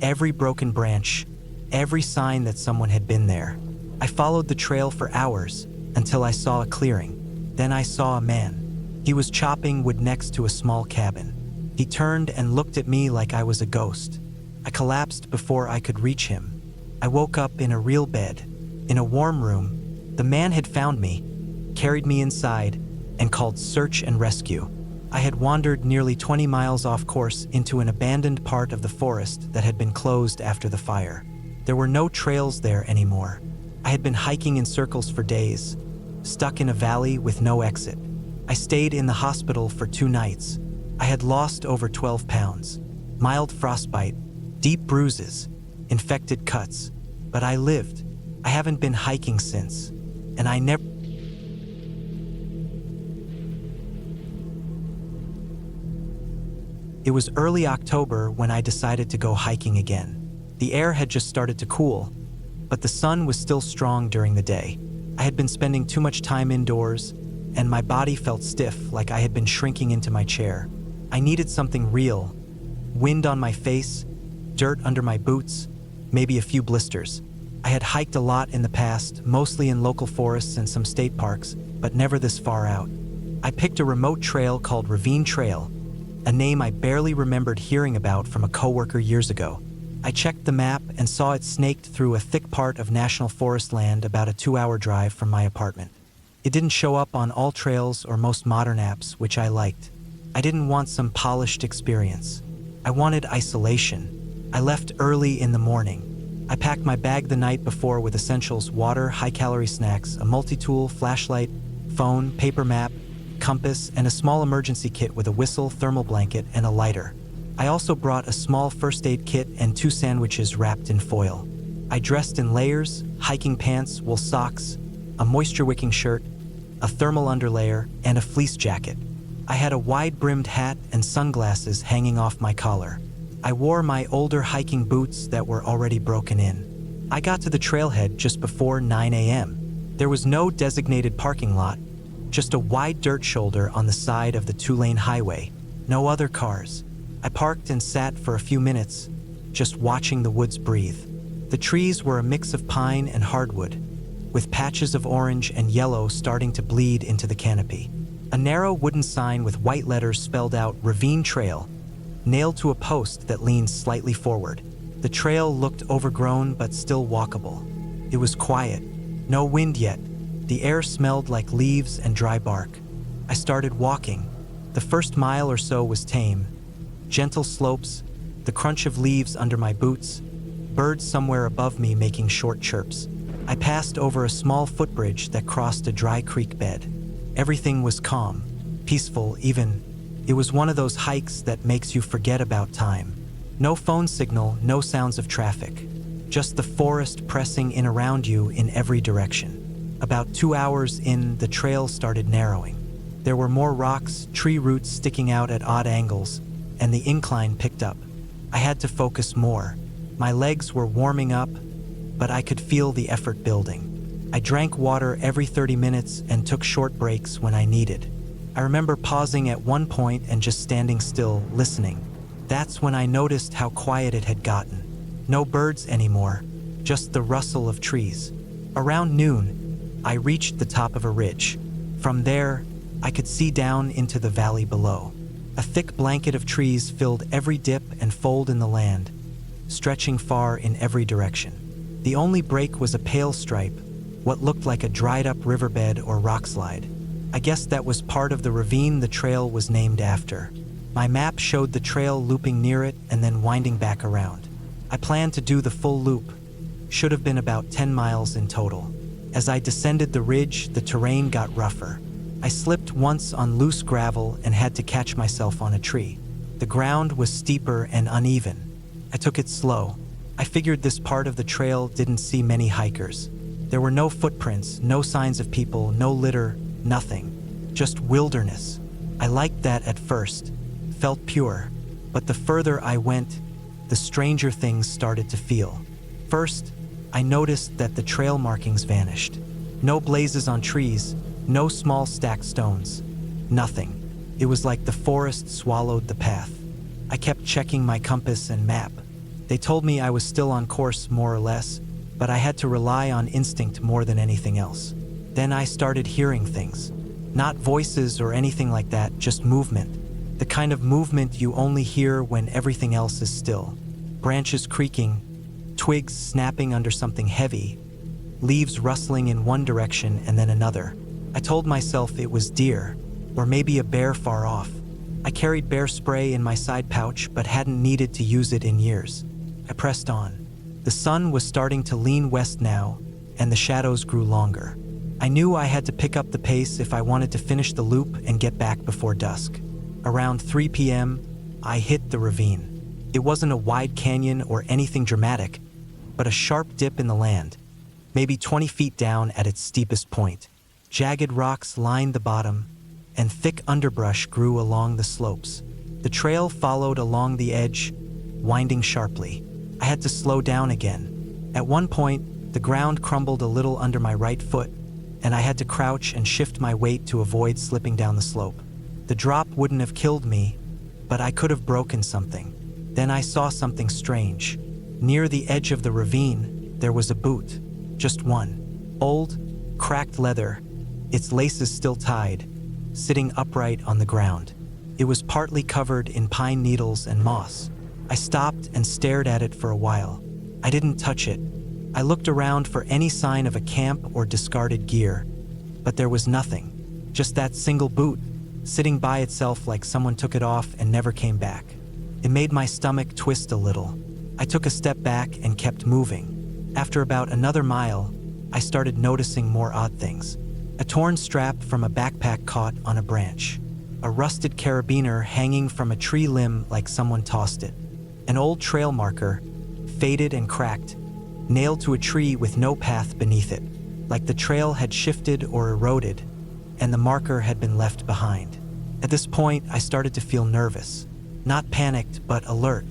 every broken branch, every sign that someone had been there. I followed the trail for hours until I saw a clearing. Then I saw a man. He was chopping wood next to a small cabin. He turned and looked at me like I was a ghost. I collapsed before I could reach him. I woke up in a real bed, in a warm room. The man had found me, carried me inside, and called search and rescue. I had wandered nearly 20 miles off course into an abandoned part of the forest that had been closed after the fire. There were no trails there anymore. I had been hiking in circles for days, stuck in a valley with no exit. I stayed in the hospital for 2 nights. I had lost over 12 pounds, mild frostbite, deep bruises, infected cuts, but I lived. I haven't been hiking since, and I never It was early October when I decided to go hiking again. The air had just started to cool, but the sun was still strong during the day. I had been spending too much time indoors, and my body felt stiff, like I had been shrinking into my chair. I needed something real. Wind on my face, dirt under my boots, maybe a few blisters. I had hiked a lot in the past, mostly in local forests and some state parks, but never this far out. I picked a remote trail called Ravine Trail, a name I barely remembered hearing about from a coworker years ago. I checked the map and saw it snaked through a thick part of national forest land about a 2-hour drive from my apartment. It didn't show up on all trails or most modern apps, which I liked. I didn't want some polished experience. I wanted isolation. I left early in the morning. I packed my bag the night before with essentials: water, high-calorie snacks, a multi-tool, flashlight, phone, paper map, compass, and a small emergency kit with a whistle, thermal blanket, and a lighter. I also brought a small first aid kit and 2 sandwiches wrapped in foil. I dressed in layers: hiking pants, wool socks, a moisture-wicking shirt, a thermal underlayer, and a fleece jacket. I had a wide-brimmed hat and sunglasses hanging off my collar. I wore my older hiking boots that were already broken in. I got to the trailhead just before 9 a.m. There was no designated parking lot, just a wide dirt shoulder on the side of the 2-lane highway. No other cars. I parked and sat for a few minutes, just watching the woods breathe. The trees were a mix of pine and hardwood, with patches of orange and yellow starting to bleed into the canopy. A narrow wooden sign with white letters spelled out Ravine Trail, nailed to a post that leaned slightly forward. The trail looked overgrown but still walkable. It was quiet, no wind yet. The air smelled like leaves and dry bark. I started walking. The first mile or so was tame. Gentle slopes, the crunch of leaves under my boots, birds somewhere above me making short chirps. I passed over a small footbridge that crossed a dry creek bed. Everything was calm, peaceful even. It was one of those hikes that makes you forget about time. No phone signal, no sounds of traffic. Just the forest pressing in around you in every direction. About 2 hours in, the trail started narrowing. There were more rocks, tree roots sticking out at odd angles, and the incline picked up. I had to focus more. My legs were warming up, but I could feel the effort building. I drank water every 30 minutes and took short breaks when I needed. I remember pausing at one point and just standing still, listening. That's when I noticed how quiet it had gotten. No birds anymore, just the rustle of trees. Around noon, I reached the top of a ridge. From there, I could see down into the valley below. A thick blanket of trees filled every dip and fold in the land, stretching far in every direction. The only break was a pale stripe, what looked like a dried-up riverbed or rockslide. I guess that was part of the ravine the trail was named after. My map showed the trail looping near it and then winding back around. I planned to do the full loop. Should have been about 10 miles in total. As I descended the ridge, the terrain got rougher. I slipped once on loose gravel and had to catch myself on a tree. The ground was steeper and uneven. I took it slow. I figured this part of the trail didn't see many hikers. There were no footprints, no signs of people, no litter, nothing. Just wilderness. I liked that at first. Felt pure. But the further I went, the stranger things started to feel. First, I noticed that the trail markings vanished. No blazes on trees, no small stacked stones. Nothing. It was like the forest swallowed the path. I kept checking my compass and map. They told me I was still on course more or less, but I had to rely on instinct more than anything else. Then I started hearing things. Not voices or anything like that, just movement. The kind of movement you only hear when everything else is still. Branches creaking, twigs snapping under something heavy, leaves rustling in one direction and then another. I told myself it was deer, or maybe a bear far off. I carried bear spray in my side pouch but hadn't needed to use it in years. I pressed on. The sun was starting to lean west now, and the shadows grew longer. I knew I had to pick up the pace if I wanted to finish the loop and get back before dusk. Around 3 p.m., I hit the ravine. It wasn't a wide canyon or anything dramatic, but a sharp dip in the land, maybe 20 feet down at its steepest point. Jagged rocks lined the bottom, and thick underbrush grew along the slopes. The trail followed along the edge, winding sharply. I had to slow down again. At one point, the ground crumbled a little under my right foot, and I had to crouch and shift my weight to avoid slipping down the slope. The drop wouldn't have killed me, but I could have broken something. Then I saw something strange. Near the edge of the ravine, there was a boot. Just one. Old, cracked leather, its laces still tied, sitting upright on the ground. It was partly covered in pine needles and moss. I stopped and stared at it for a while. I didn't touch it. I looked around for any sign of a camp or discarded gear, but there was nothing. Just that single boot, sitting by itself like someone took it off and never came back. It made my stomach twist a little. I took a step back and kept moving. After about another mile, I started noticing more odd things. A torn strap from a backpack caught on a branch. A rusted carabiner hanging from a tree limb like someone tossed it. An old trail marker, faded and cracked, nailed to a tree with no path beneath it, like the trail had shifted or eroded, and the marker had been left behind. At this point, I started to feel nervous. Not panicked, but alert.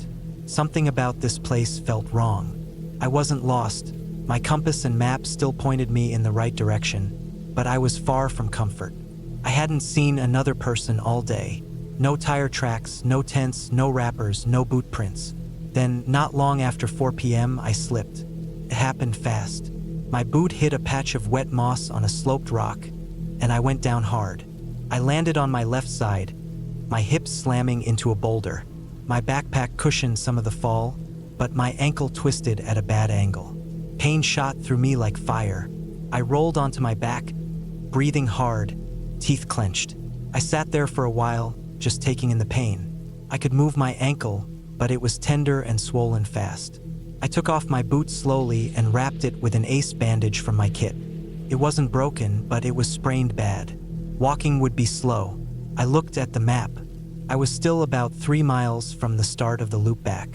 Something about this place felt wrong. I wasn't lost. My compass and map still pointed me in the right direction, but I was far from comfort. I hadn't seen another person all day. No tire tracks, no tents, no wrappers, no boot prints. Then, not long after 4 p.m., I slipped. It happened fast. My boot hit a patch of wet moss on a sloped rock, and I went down hard. I landed on my left side, my hips slamming into a boulder. My backpack cushioned some of the fall, but my ankle twisted at a bad angle. Pain shot through me like fire. I rolled onto my back, breathing hard, teeth clenched. I sat there for a while, just taking in the pain. I could move my ankle, but it was tender and swollen fast. I took off my boot slowly and wrapped it with an ace bandage from my kit. It wasn't broken, but it was sprained bad. Walking would be slow. I looked at the map. I was still about 3 miles from the start of the loopback.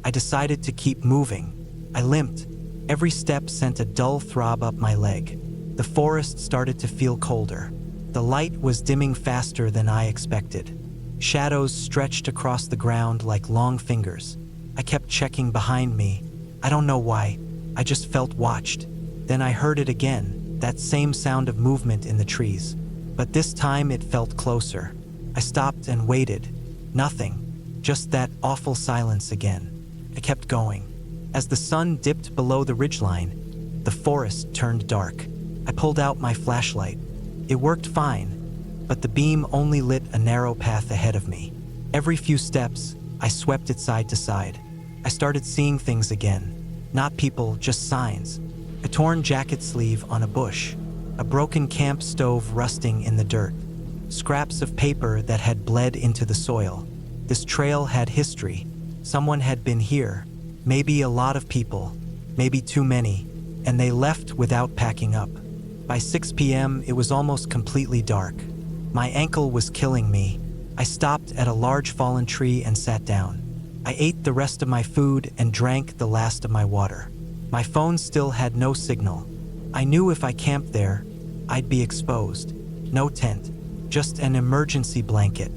I decided to keep moving. I limped. Every step sent a dull throb up my leg. The forest started to feel colder. The light was dimming faster than I expected. Shadows stretched across the ground like long fingers. I kept checking behind me. I don't know why. I just felt watched. Then I heard it again, that same sound of movement in the trees. But this time it felt closer. I stopped and waited. Nothing. Just that awful silence again. I kept going. As the sun dipped below the ridgeline, the forest turned dark. I pulled out my flashlight. It worked fine, but the beam only lit a narrow path ahead of me. Every few steps, I swept it side to side. I started seeing things again. Not people, just signs. A torn jacket sleeve on a bush. A broken camp stove rusting in the dirt. Scraps of paper that had bled into the soil. This trail had history. Someone had been here. Maybe a lot of people. Maybe too many. And they left without packing up. By 6 p.m., it was almost completely dark. My ankle was killing me. I stopped at a large fallen tree and sat down. I ate the rest of my food and drank the last of my water. My phone still had no signal. I knew if I camped there, I'd be exposed. No tent, just an emergency blanket.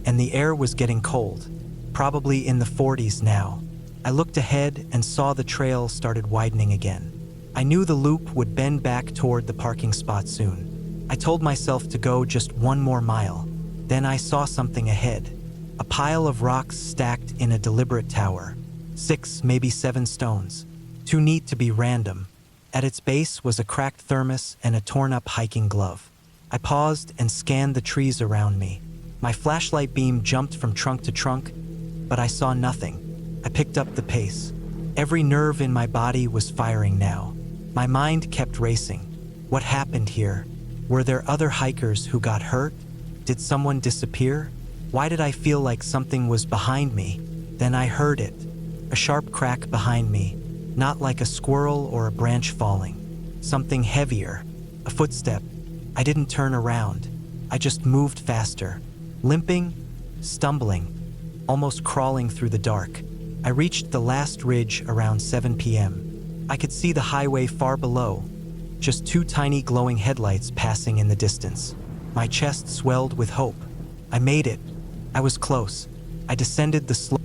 And the air was getting cold, probably in the 40s now. I looked ahead and saw the trail started widening again. I knew the loop would bend back toward the parking spot soon. I told myself to go just 1 more mile. Then I saw something ahead. A pile of rocks stacked in a deliberate tower. 6, maybe 7 stones. Too neat to be random. At its base was a cracked thermos and a torn-up hiking glove. I paused and scanned the trees around me. My flashlight beam jumped from trunk to trunk, but I saw nothing. I picked up the pace. Every nerve in my body was firing now. My mind kept racing. What happened here? Were there other hikers who got hurt? Did someone disappear? Why did I feel like something was behind me? Then I heard it. A sharp crack behind me. Not like a squirrel or a branch falling. Something heavier. A footstep. I didn't turn around. I just moved faster. Limping, stumbling, almost crawling through the dark. I reached the last ridge around 7 p.m. I could see the highway far below, just 2 tiny glowing headlights passing in the distance. My chest swelled with hope. I made it. I was close. I descended the slope.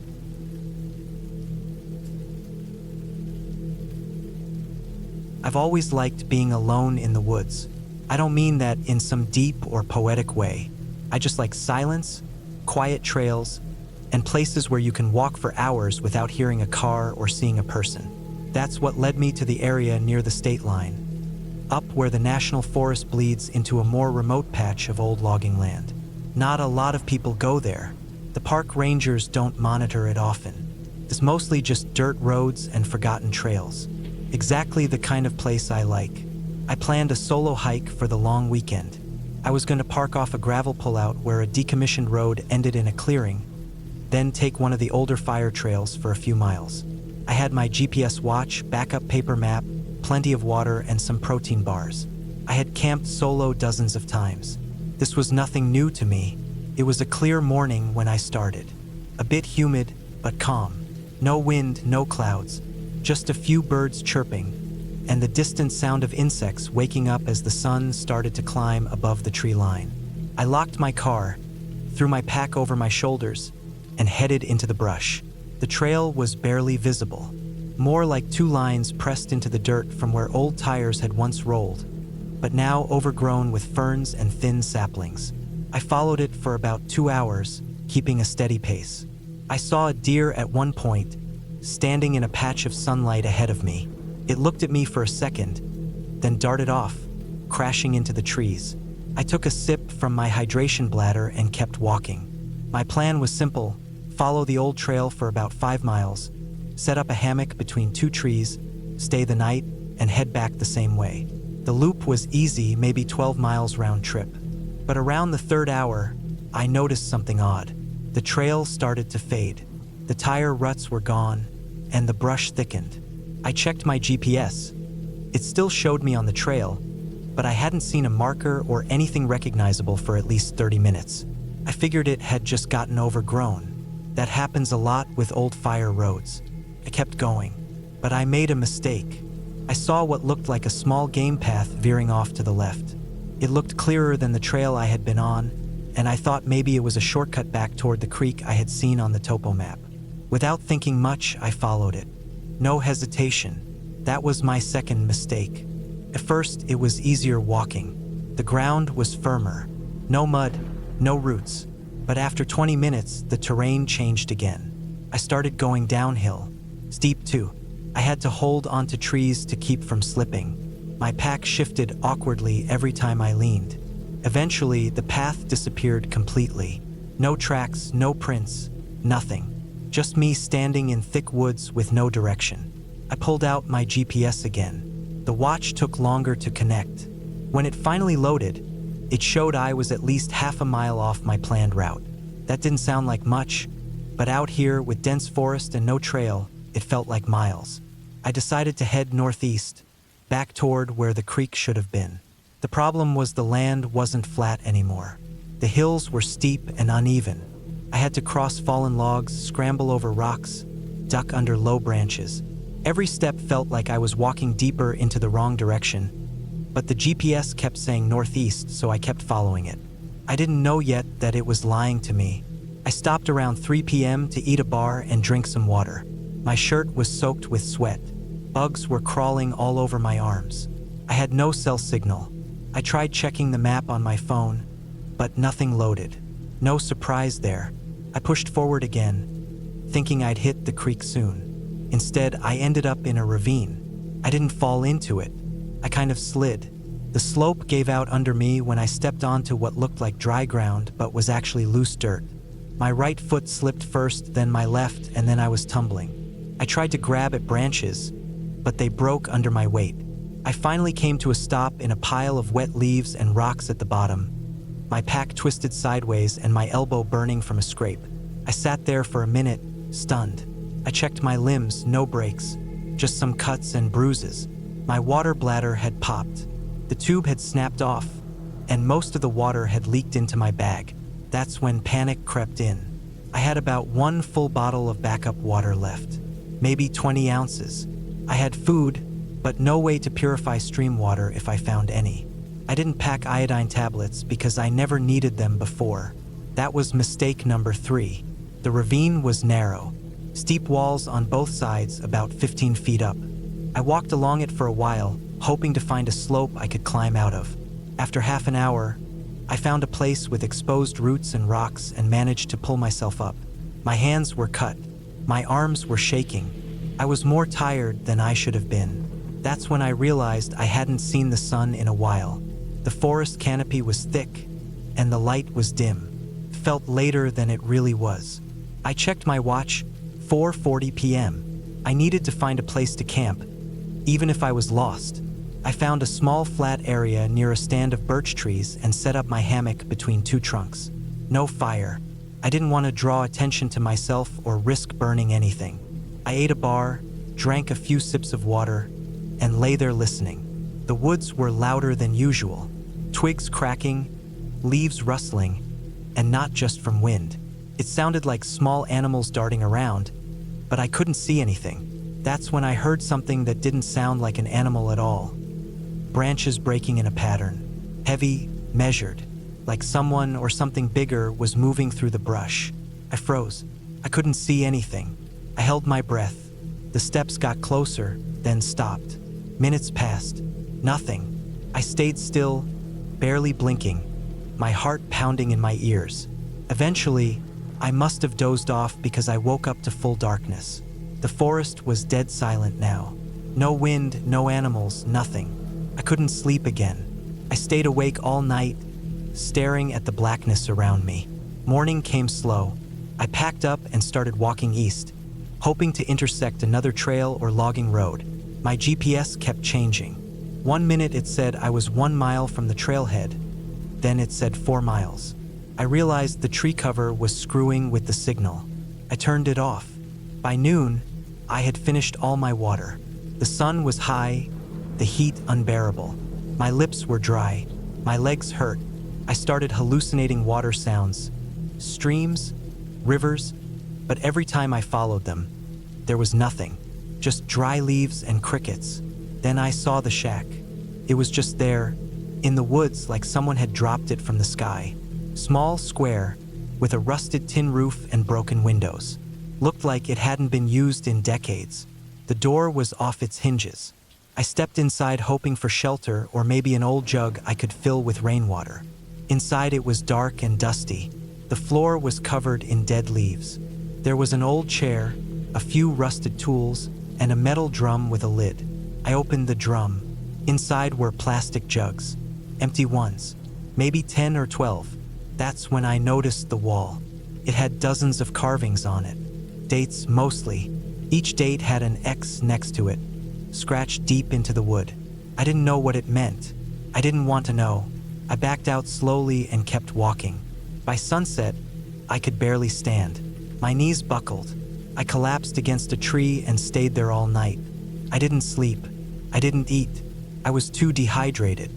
I've always liked being alone in the woods. I don't mean that in some deep or poetic way. I just like silence, quiet trails, and places where you can walk for hours without hearing a car or seeing a person. That's what led me to the area near the state line, up where the national forest bleeds into a more remote patch of old logging land. Not a lot of people go there. The park rangers don't monitor it often. It's mostly just dirt roads and forgotten trails. Exactly the kind of place I like. I planned a solo hike for the long weekend. I was going to park off a gravel pullout where a decommissioned road ended in a clearing, then take one of the older fire trails for a few miles. I had my GPS watch, backup paper map, plenty of water, and some protein bars. I had camped solo dozens of times. This was nothing new to me. It was a clear morning when I started. A bit humid, but calm. No wind, no clouds. Just a few birds chirping, and the distant sound of insects waking up as the sun started to climb above the tree line. I locked my car, threw my pack over my shoulders, and headed into the brush. The trail was barely visible, more like two lines pressed into the dirt from where old tires had once rolled, but now overgrown with ferns and thin saplings. I followed it for about 2 hours, keeping a steady pace. I saw a deer at one point, standing in a patch of sunlight ahead of me. It looked at me for a second, then darted off, crashing into the trees. I took a sip from my hydration bladder and kept walking. My plan was simple: follow the old trail for about 5 miles, set up a hammock between 2 trees, stay the night, and head back the same way. The loop was easy, maybe 12 miles round trip. But around the 3rd hour, I noticed something odd. The trail started to fade. The tire ruts were gone, and the brush thickened. I checked my GPS. It still showed me on the trail, but I hadn't seen a marker or anything recognizable for at least 30 minutes. I figured it had just gotten overgrown. That happens a lot with old fire roads. I kept going, but I made a mistake. I saw what looked like a small game path veering off to the left. It looked clearer than the trail I had been on, and I thought maybe it was a shortcut back toward the creek I had seen on the topo map. Without thinking much, I followed it. No hesitation. That was my second mistake. At first, it was easier walking. The ground was firmer. No mud, no roots. But after 20 minutes, the terrain changed again. I started going downhill. Steep too. I had to hold onto trees to keep from slipping. My pack shifted awkwardly every time I leaned. Eventually, the path disappeared completely. No tracks, no prints, nothing. Just me standing in thick woods with no direction. I pulled out my GPS again. The watch took longer to connect. When it finally loaded, it showed I was at least half a mile off my planned route. That didn't sound like much, but out here with dense forest and no trail, it felt like miles. I decided to head northeast, back toward where the creek should have been. The problem was the land wasn't flat anymore. The hills were steep and uneven. I had to cross fallen logs, scramble over rocks, duck under low branches. Every step felt like I was walking deeper into the wrong direction, but the GPS kept saying northeast, so I kept following it. I didn't know yet that it was lying to me. I stopped around 3 p.m. to eat a bar and drink some water. My shirt was soaked with sweat. Bugs were crawling all over my arms. I had no cell signal. I tried checking the map on my phone, but nothing loaded. No surprise there. I pushed forward again, thinking I'd hit the creek soon. Instead, I ended up in a ravine. I didn't fall into it. I kind of slid. The slope gave out under me when I stepped onto what looked like dry ground but was actually loose dirt. My right foot slipped first, then my left, and then I was tumbling. I tried to grab at branches, but they broke under my weight. I finally came to a stop in a pile of wet leaves and rocks at the bottom. My pack twisted sideways and my elbow burning from a scrape. I sat there for a minute, stunned. I checked my limbs, no breaks, just some cuts and bruises. My water bladder had popped. The tube had snapped off, and most of the water had leaked into my bag. That's when panic crept in. I had about 1 full bottle of backup water left, maybe 20 ounces. I had food, but no way to purify stream water if I found any. I didn't pack iodine tablets because I never needed them before. That was mistake number 3. The ravine was narrow, steep walls on both sides about 15 feet up. I walked along it for a while, hoping to find a slope I could climb out of. After half an hour, I found a place with exposed roots and rocks and managed to pull myself up. My hands were cut. My arms were shaking. I was more tired than I should have been. That's when I realized I hadn't seen the sun in a while. The forest canopy was thick, and the light was dim. It felt later than it really was. I checked my watch, 4:40 p.m. I needed to find a place to camp, even if I was lost. I found a small flat area near a stand of birch trees and set up my hammock between two trunks. No fire. I didn't want to draw attention to myself or risk burning anything. I ate a bar, drank a few sips of water, and lay there listening. The woods were louder than usual, twigs cracking, leaves rustling, and not just from wind. It sounded like small animals darting around, but I couldn't see anything. That's when I heard something that didn't sound like an animal at all. Branches breaking in a pattern, heavy, measured, like someone or something bigger was moving through the brush. I froze. I couldn't see anything. I held my breath. The steps got closer, then stopped. Minutes passed. Nothing. I stayed still, barely blinking, my heart pounding in my ears. Eventually, I must have dozed off because I woke up to full darkness. The forest was dead silent now. No wind, no animals, nothing. I couldn't sleep again. I stayed awake all night, staring at the blackness around me. Morning came slow. I packed up and started walking east, hoping to intersect another trail or logging road. My GPS kept changing. 1 minute it said I was 1 mile from the trailhead, then it said 4 miles. I realized the tree cover was screwing with the signal. I turned it off. By noon, I had finished all my water. The sun was high, the heat unbearable. My lips were dry, my legs hurt. I started hallucinating water sounds, streams, rivers, but every time I followed them, there was nothing, just dry leaves and crickets. Then I saw the shack. It was just there, in the woods like someone had dropped it from the sky. Small, square, with a rusted tin roof and broken windows. Looked like it hadn't been used in decades. The door was off its hinges. I stepped inside hoping for shelter or maybe an old jug I could fill with rainwater. Inside it was dark and dusty. The floor was covered in dead leaves. There was an old chair, a few rusted tools, and a metal drum with a lid. I opened the drum. Inside were plastic jugs, empty ones, maybe 10 or 12. That's when I noticed the wall. It had dozens of carvings on it. Dates mostly. Each date had an X next to it, scratched deep into the wood. I didn't know what it meant. I didn't want to know. I backed out slowly and kept walking. By sunset, I could barely stand. My knees buckled. I collapsed against a tree and stayed there all night. I didn't sleep. I didn't eat. I was too dehydrated.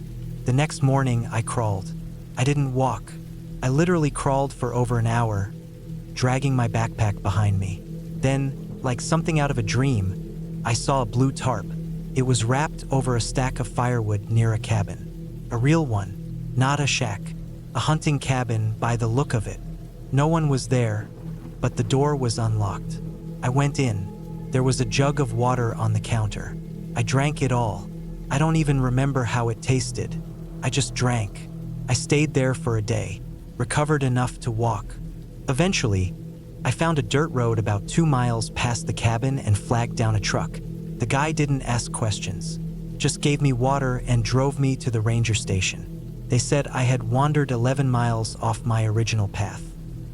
The next morning, I crawled. I didn't walk. I literally crawled for over an hour, dragging my backpack behind me. Then, like something out of a dream, I saw a blue tarp. It was wrapped over a stack of firewood near a cabin. A real one, not a shack. A hunting cabin by the look of it. No one was there, but the door was unlocked. I went in. There was a jug of water on the counter. I drank it all. I don't even remember how it tasted. I just drank. I stayed there for a day, recovered enough to walk. Eventually, I found a dirt road about 2 miles past the cabin and flagged down a truck. The guy didn't ask questions, just gave me water and drove me to the ranger station. They said I had wandered 11 miles off my original path.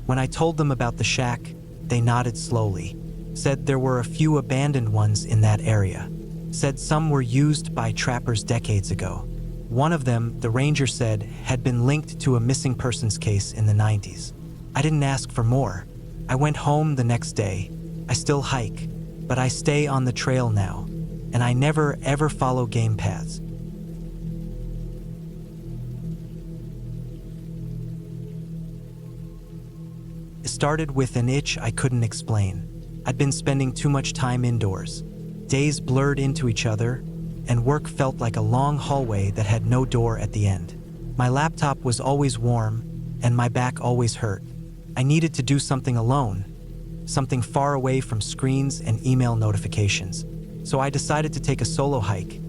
When I told them about the shack, they nodded slowly, said there were a few abandoned ones in that area, said some were used by trappers decades ago. One of them, the ranger said, had been linked to a missing persons case in the 90s. I didn't ask for more. I went home the next day. I still hike, but I stay on the trail now, and I never ever follow game paths. It started with an itch I couldn't explain. I'd been spending too much time indoors. Days blurred into each other, and work felt like a long hallway that had no door at the end. My laptop was always warm, and my back always hurt. I needed to do something alone, something far away from screens and email notifications. So I decided to take a solo hike.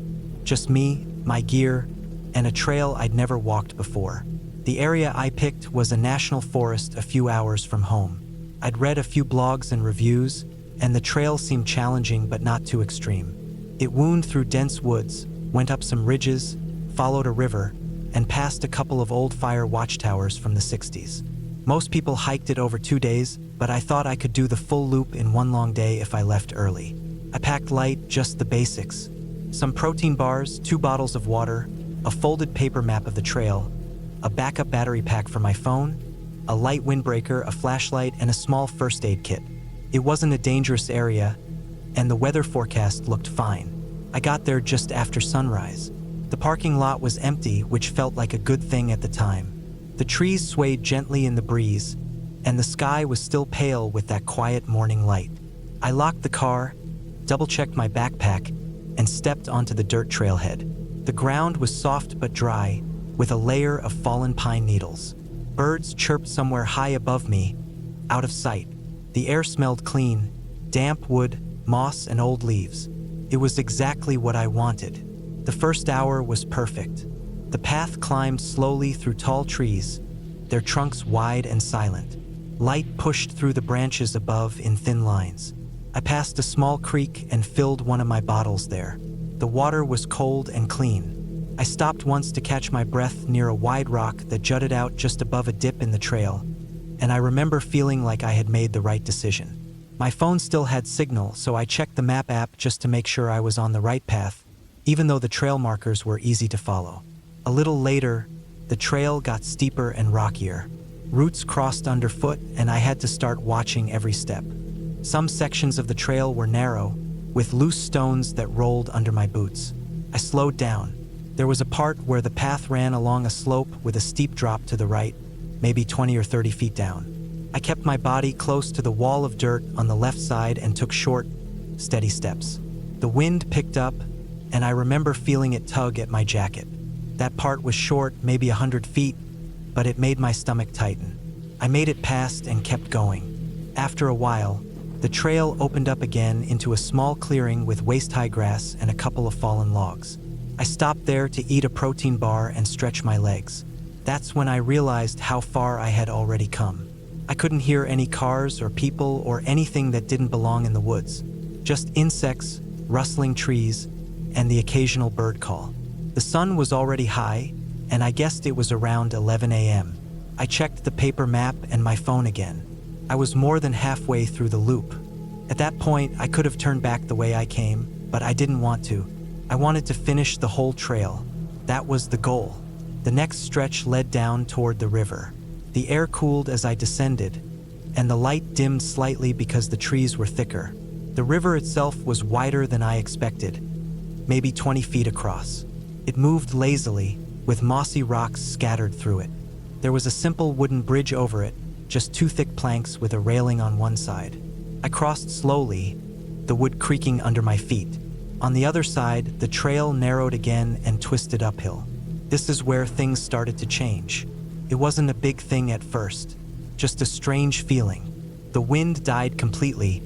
Just me, my gear, and a trail I'd never walked before. The area I picked was a national forest a few hours from home. I'd read a few blogs and reviews, and the trail seemed challenging but not too extreme. It wound through dense woods, went up some ridges, followed a river, and passed a couple of old fire watchtowers from the 60s. Most people hiked it over 2 days, but I thought I could do the full loop in one long day if I left early. I packed light, just the basics. Some protein bars, 2 bottles of water, a folded paper map of the trail, a backup battery pack for my phone, a light windbreaker, a flashlight, and a small first aid kit. It wasn't a dangerous area, and the weather forecast looked fine. I got there just after sunrise. The parking lot was empty, which felt like a good thing at the time. The trees swayed gently in the breeze, and the sky was still pale with that quiet morning light. I locked the car, double-checked my backpack, and stepped onto the dirt trailhead. The ground was soft but dry, with a layer of fallen pine needles. Birds chirped somewhere high above me, out of sight. The air smelled clean, damp wood, moss, and old leaves. It was exactly what I wanted. The first hour was perfect. The path climbed slowly through tall trees, their trunks wide and silent. Light pushed through the branches above in thin lines. I passed a small creek and filled one of my bottles there. The water was cold and clean. I stopped once to catch my breath near a wide rock that jutted out just above a dip in the trail, and I remember feeling like I had made the right decision. My phone still had signal, so I checked the map app just to make sure I was on the right path, even though the trail markers were easy to follow. A little later, the trail got steeper and rockier. Roots crossed underfoot, and I had to start watching every step. Some sections of the trail were narrow, with loose stones that rolled under my boots. I slowed down. There was a part where the path ran along a slope with a steep drop to the right, maybe 20 or 30 feet down. I kept my body close to the wall of dirt on the left side and took short, steady steps. The wind picked up, and I remember feeling it tug at my jacket. That part was short, maybe 100 feet, but it made my stomach tighten. I made it past and kept going. After a while, the trail opened up again into a small clearing with waist-high grass and a couple of fallen logs. I stopped there to eat a protein bar and stretch my legs. That's when I realized how far I had already come. I couldn't hear any cars or people or anything that didn't belong in the woods. Just insects, rustling trees, and the occasional bird call. The sun was already high, and I guessed it was around 11 a.m. I checked the paper map and my phone again. I was more than halfway through the loop. At that point, I could have turned back the way I came, but I didn't want to. I wanted to finish the whole trail. That was the goal. The next stretch led down toward the river. The air cooled as I descended, and the light dimmed slightly because the trees were thicker. The river itself was wider than I expected, maybe 20 feet across. It moved lazily, with mossy rocks scattered through it. There was a simple wooden bridge over it, just 2 thick planks with a railing on one side. I crossed slowly, the wood creaking under my feet. On the other side, the trail narrowed again and twisted uphill. This is where things started to change. It wasn't a big thing at first, just a strange feeling. The wind died completely,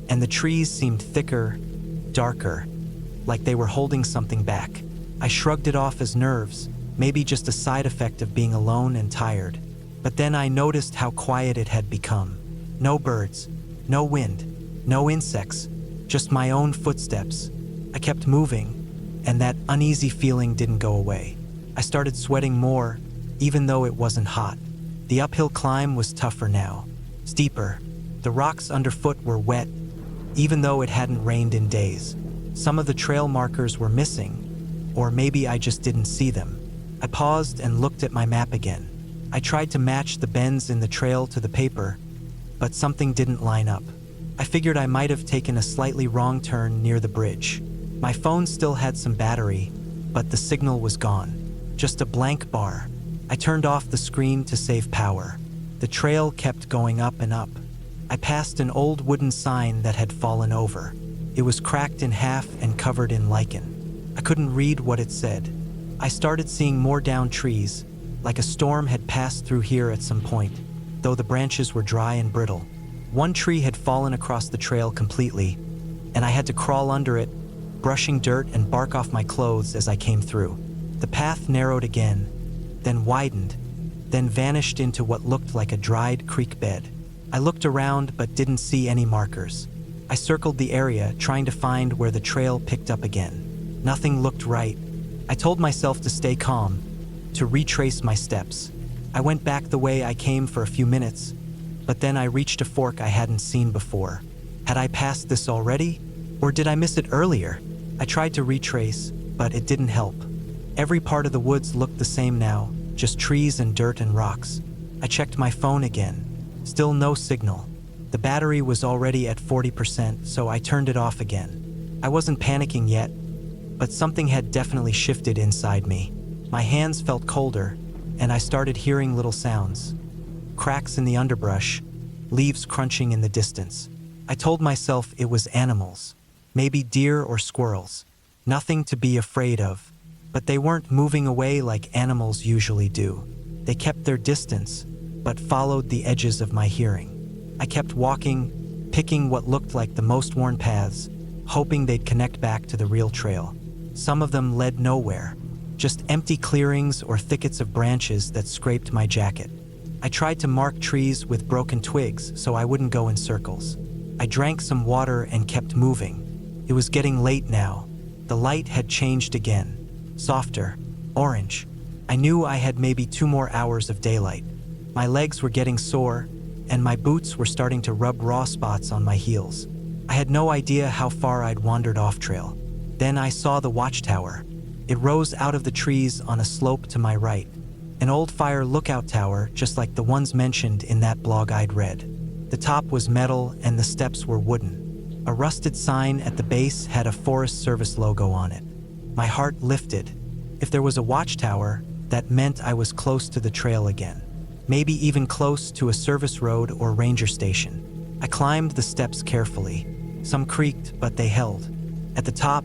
and the trees seemed thicker, darker, like they were holding something back. I shrugged it off as nerves, maybe just a side effect of being alone and tired. But then I noticed how quiet it had become. No birds, no wind, no insects, just my own footsteps. I kept moving, and that uneasy feeling didn't go away. I started sweating more, even though it wasn't hot. The uphill climb was tougher now, steeper. The rocks underfoot were wet, even though it hadn't rained in days. Some of the trail markers were missing, or maybe I just didn't see them. I paused and looked at my map again. I tried to match the bends in the trail to the paper, but something didn't line up. I figured I might have taken a slightly wrong turn near the bridge. My phone still had some battery, but the signal was gone. Just a blank bar. I turned off the screen to save power. The trail kept going up and up. I passed an old wooden sign that had fallen over. It was cracked in half and covered in lichen. I couldn't read what it said. I started seeing more downed trees, like a storm had passed through here at some point, though the branches were dry and brittle. One tree had fallen across the trail completely, and I had to crawl under it, brushing dirt and bark off my clothes as I came through. The path narrowed again, then widened, then vanished into what looked like a dried creek bed. I looked around but didn't see any markers. I circled the area, trying to find where the trail picked up again. Nothing looked right. I told myself to stay calm, to retrace my steps. I went back the way I came for a few minutes, but then I reached a fork I hadn't seen before. Had I passed this already? Or did I miss it earlier? I tried to retrace, but it didn't help. Every part of the woods looked the same now, just trees and dirt and rocks. I checked my phone again. Still no signal. The battery was already at 40%, so I turned it off again. I wasn't panicking yet, but something had definitely shifted inside me. My hands felt colder, and I started hearing little sounds. Cracks in the underbrush, leaves crunching in the distance. I told myself it was animals, maybe deer or squirrels. Nothing to be afraid of, but they weren't moving away like animals usually do. They kept their distance, but followed the edges of my hearing. I kept walking, picking what looked like the most worn paths, hoping they'd connect back to the real trail. Some of them led nowhere, just empty clearings or thickets of branches that scraped my jacket. I tried to mark trees with broken twigs so I wouldn't go in circles. I drank some water and kept moving. It was getting late now. The light had changed again, softer, orange. I knew I had maybe 2 more hours of daylight. My legs were getting sore, and my boots were starting to rub raw spots on my heels. I had no idea how far I'd wandered off trail. Then I saw the watchtower. It rose out of the trees on a slope to my right. An old fire lookout tower, just like the ones mentioned in that blog I'd read. The top was metal and the steps were wooden. A rusted sign at the base had a Forest Service logo on it. My heart lifted. If there was a watchtower, that meant I was close to the trail again. Maybe even close to a service road or ranger station. I climbed the steps carefully. Some creaked, but they held. At the top,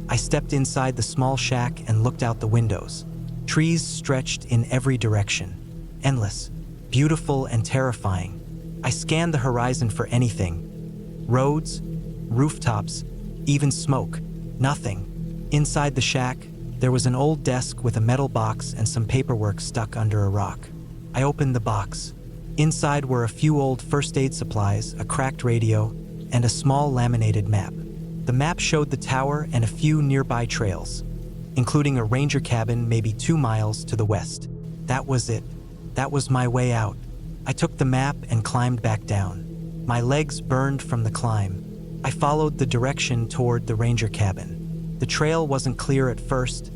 I stepped inside the small shack and looked out the windows. Trees stretched in every direction. Endless, beautiful and terrifying. I scanned the horizon for anything. Roads, rooftops, even smoke. Nothing. Inside the shack, there was an old desk with a metal box and some paperwork stuck under a rock. I opened the box. Inside were a few old first aid supplies, a cracked radio, and a small laminated map. The map showed the tower and a few nearby trails, including a ranger cabin maybe 2 miles to the west. That was it. That was my way out. I took the map and climbed back down. My legs burned from the climb. I followed the direction toward the ranger cabin. The trail wasn't clear at first,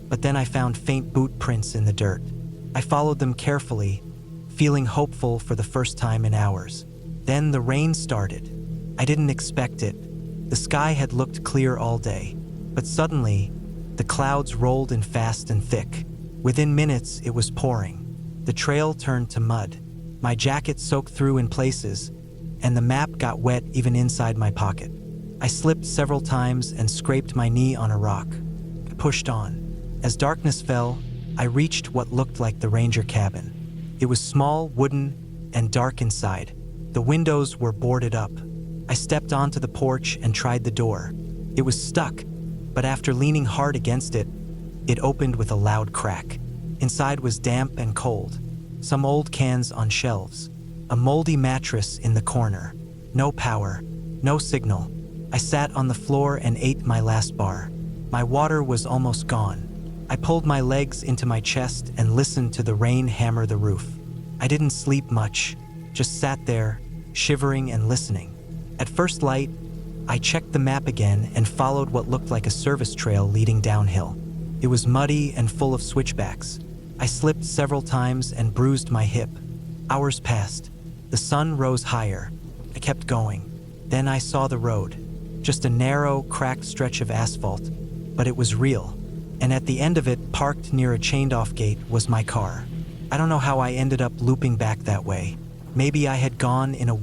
but then I found faint boot prints in the dirt. I followed them carefully, feeling hopeful for the first time in hours. Then the rain started. I didn't expect it. The sky had looked clear all day, but suddenly, the clouds rolled in fast and thick. Within minutes, it was pouring. The trail turned to mud. My jacket soaked through in places, and the map got wet even inside my pocket. I slipped several times and scraped my knee on a rock. I pushed on. As darkness fell, I reached what looked like the ranger cabin. It was small, wooden, and dark inside. The windows were boarded up. I stepped onto the porch and tried the door. It was stuck, but after leaning hard against it, it opened with a loud crack. Inside was damp and cold. Some old cans on shelves. A moldy mattress in the corner. No power, no signal. I sat on the floor and ate my last bar. My water was almost gone. I pulled my legs into my chest and listened to the rain hammer the roof. I didn't sleep much, just sat there, shivering and listening. At first light, I checked the map again and followed what looked like a service trail leading downhill. It was muddy and full of switchbacks. I slipped several times and bruised my hip. Hours passed. The sun rose higher. I kept going. Then I saw the road. Just a narrow, cracked stretch of asphalt, but it was real. And at the end of it, parked near a chained-off gate, was my car. I don't know how I ended up looping back that way. Maybe I had gone in a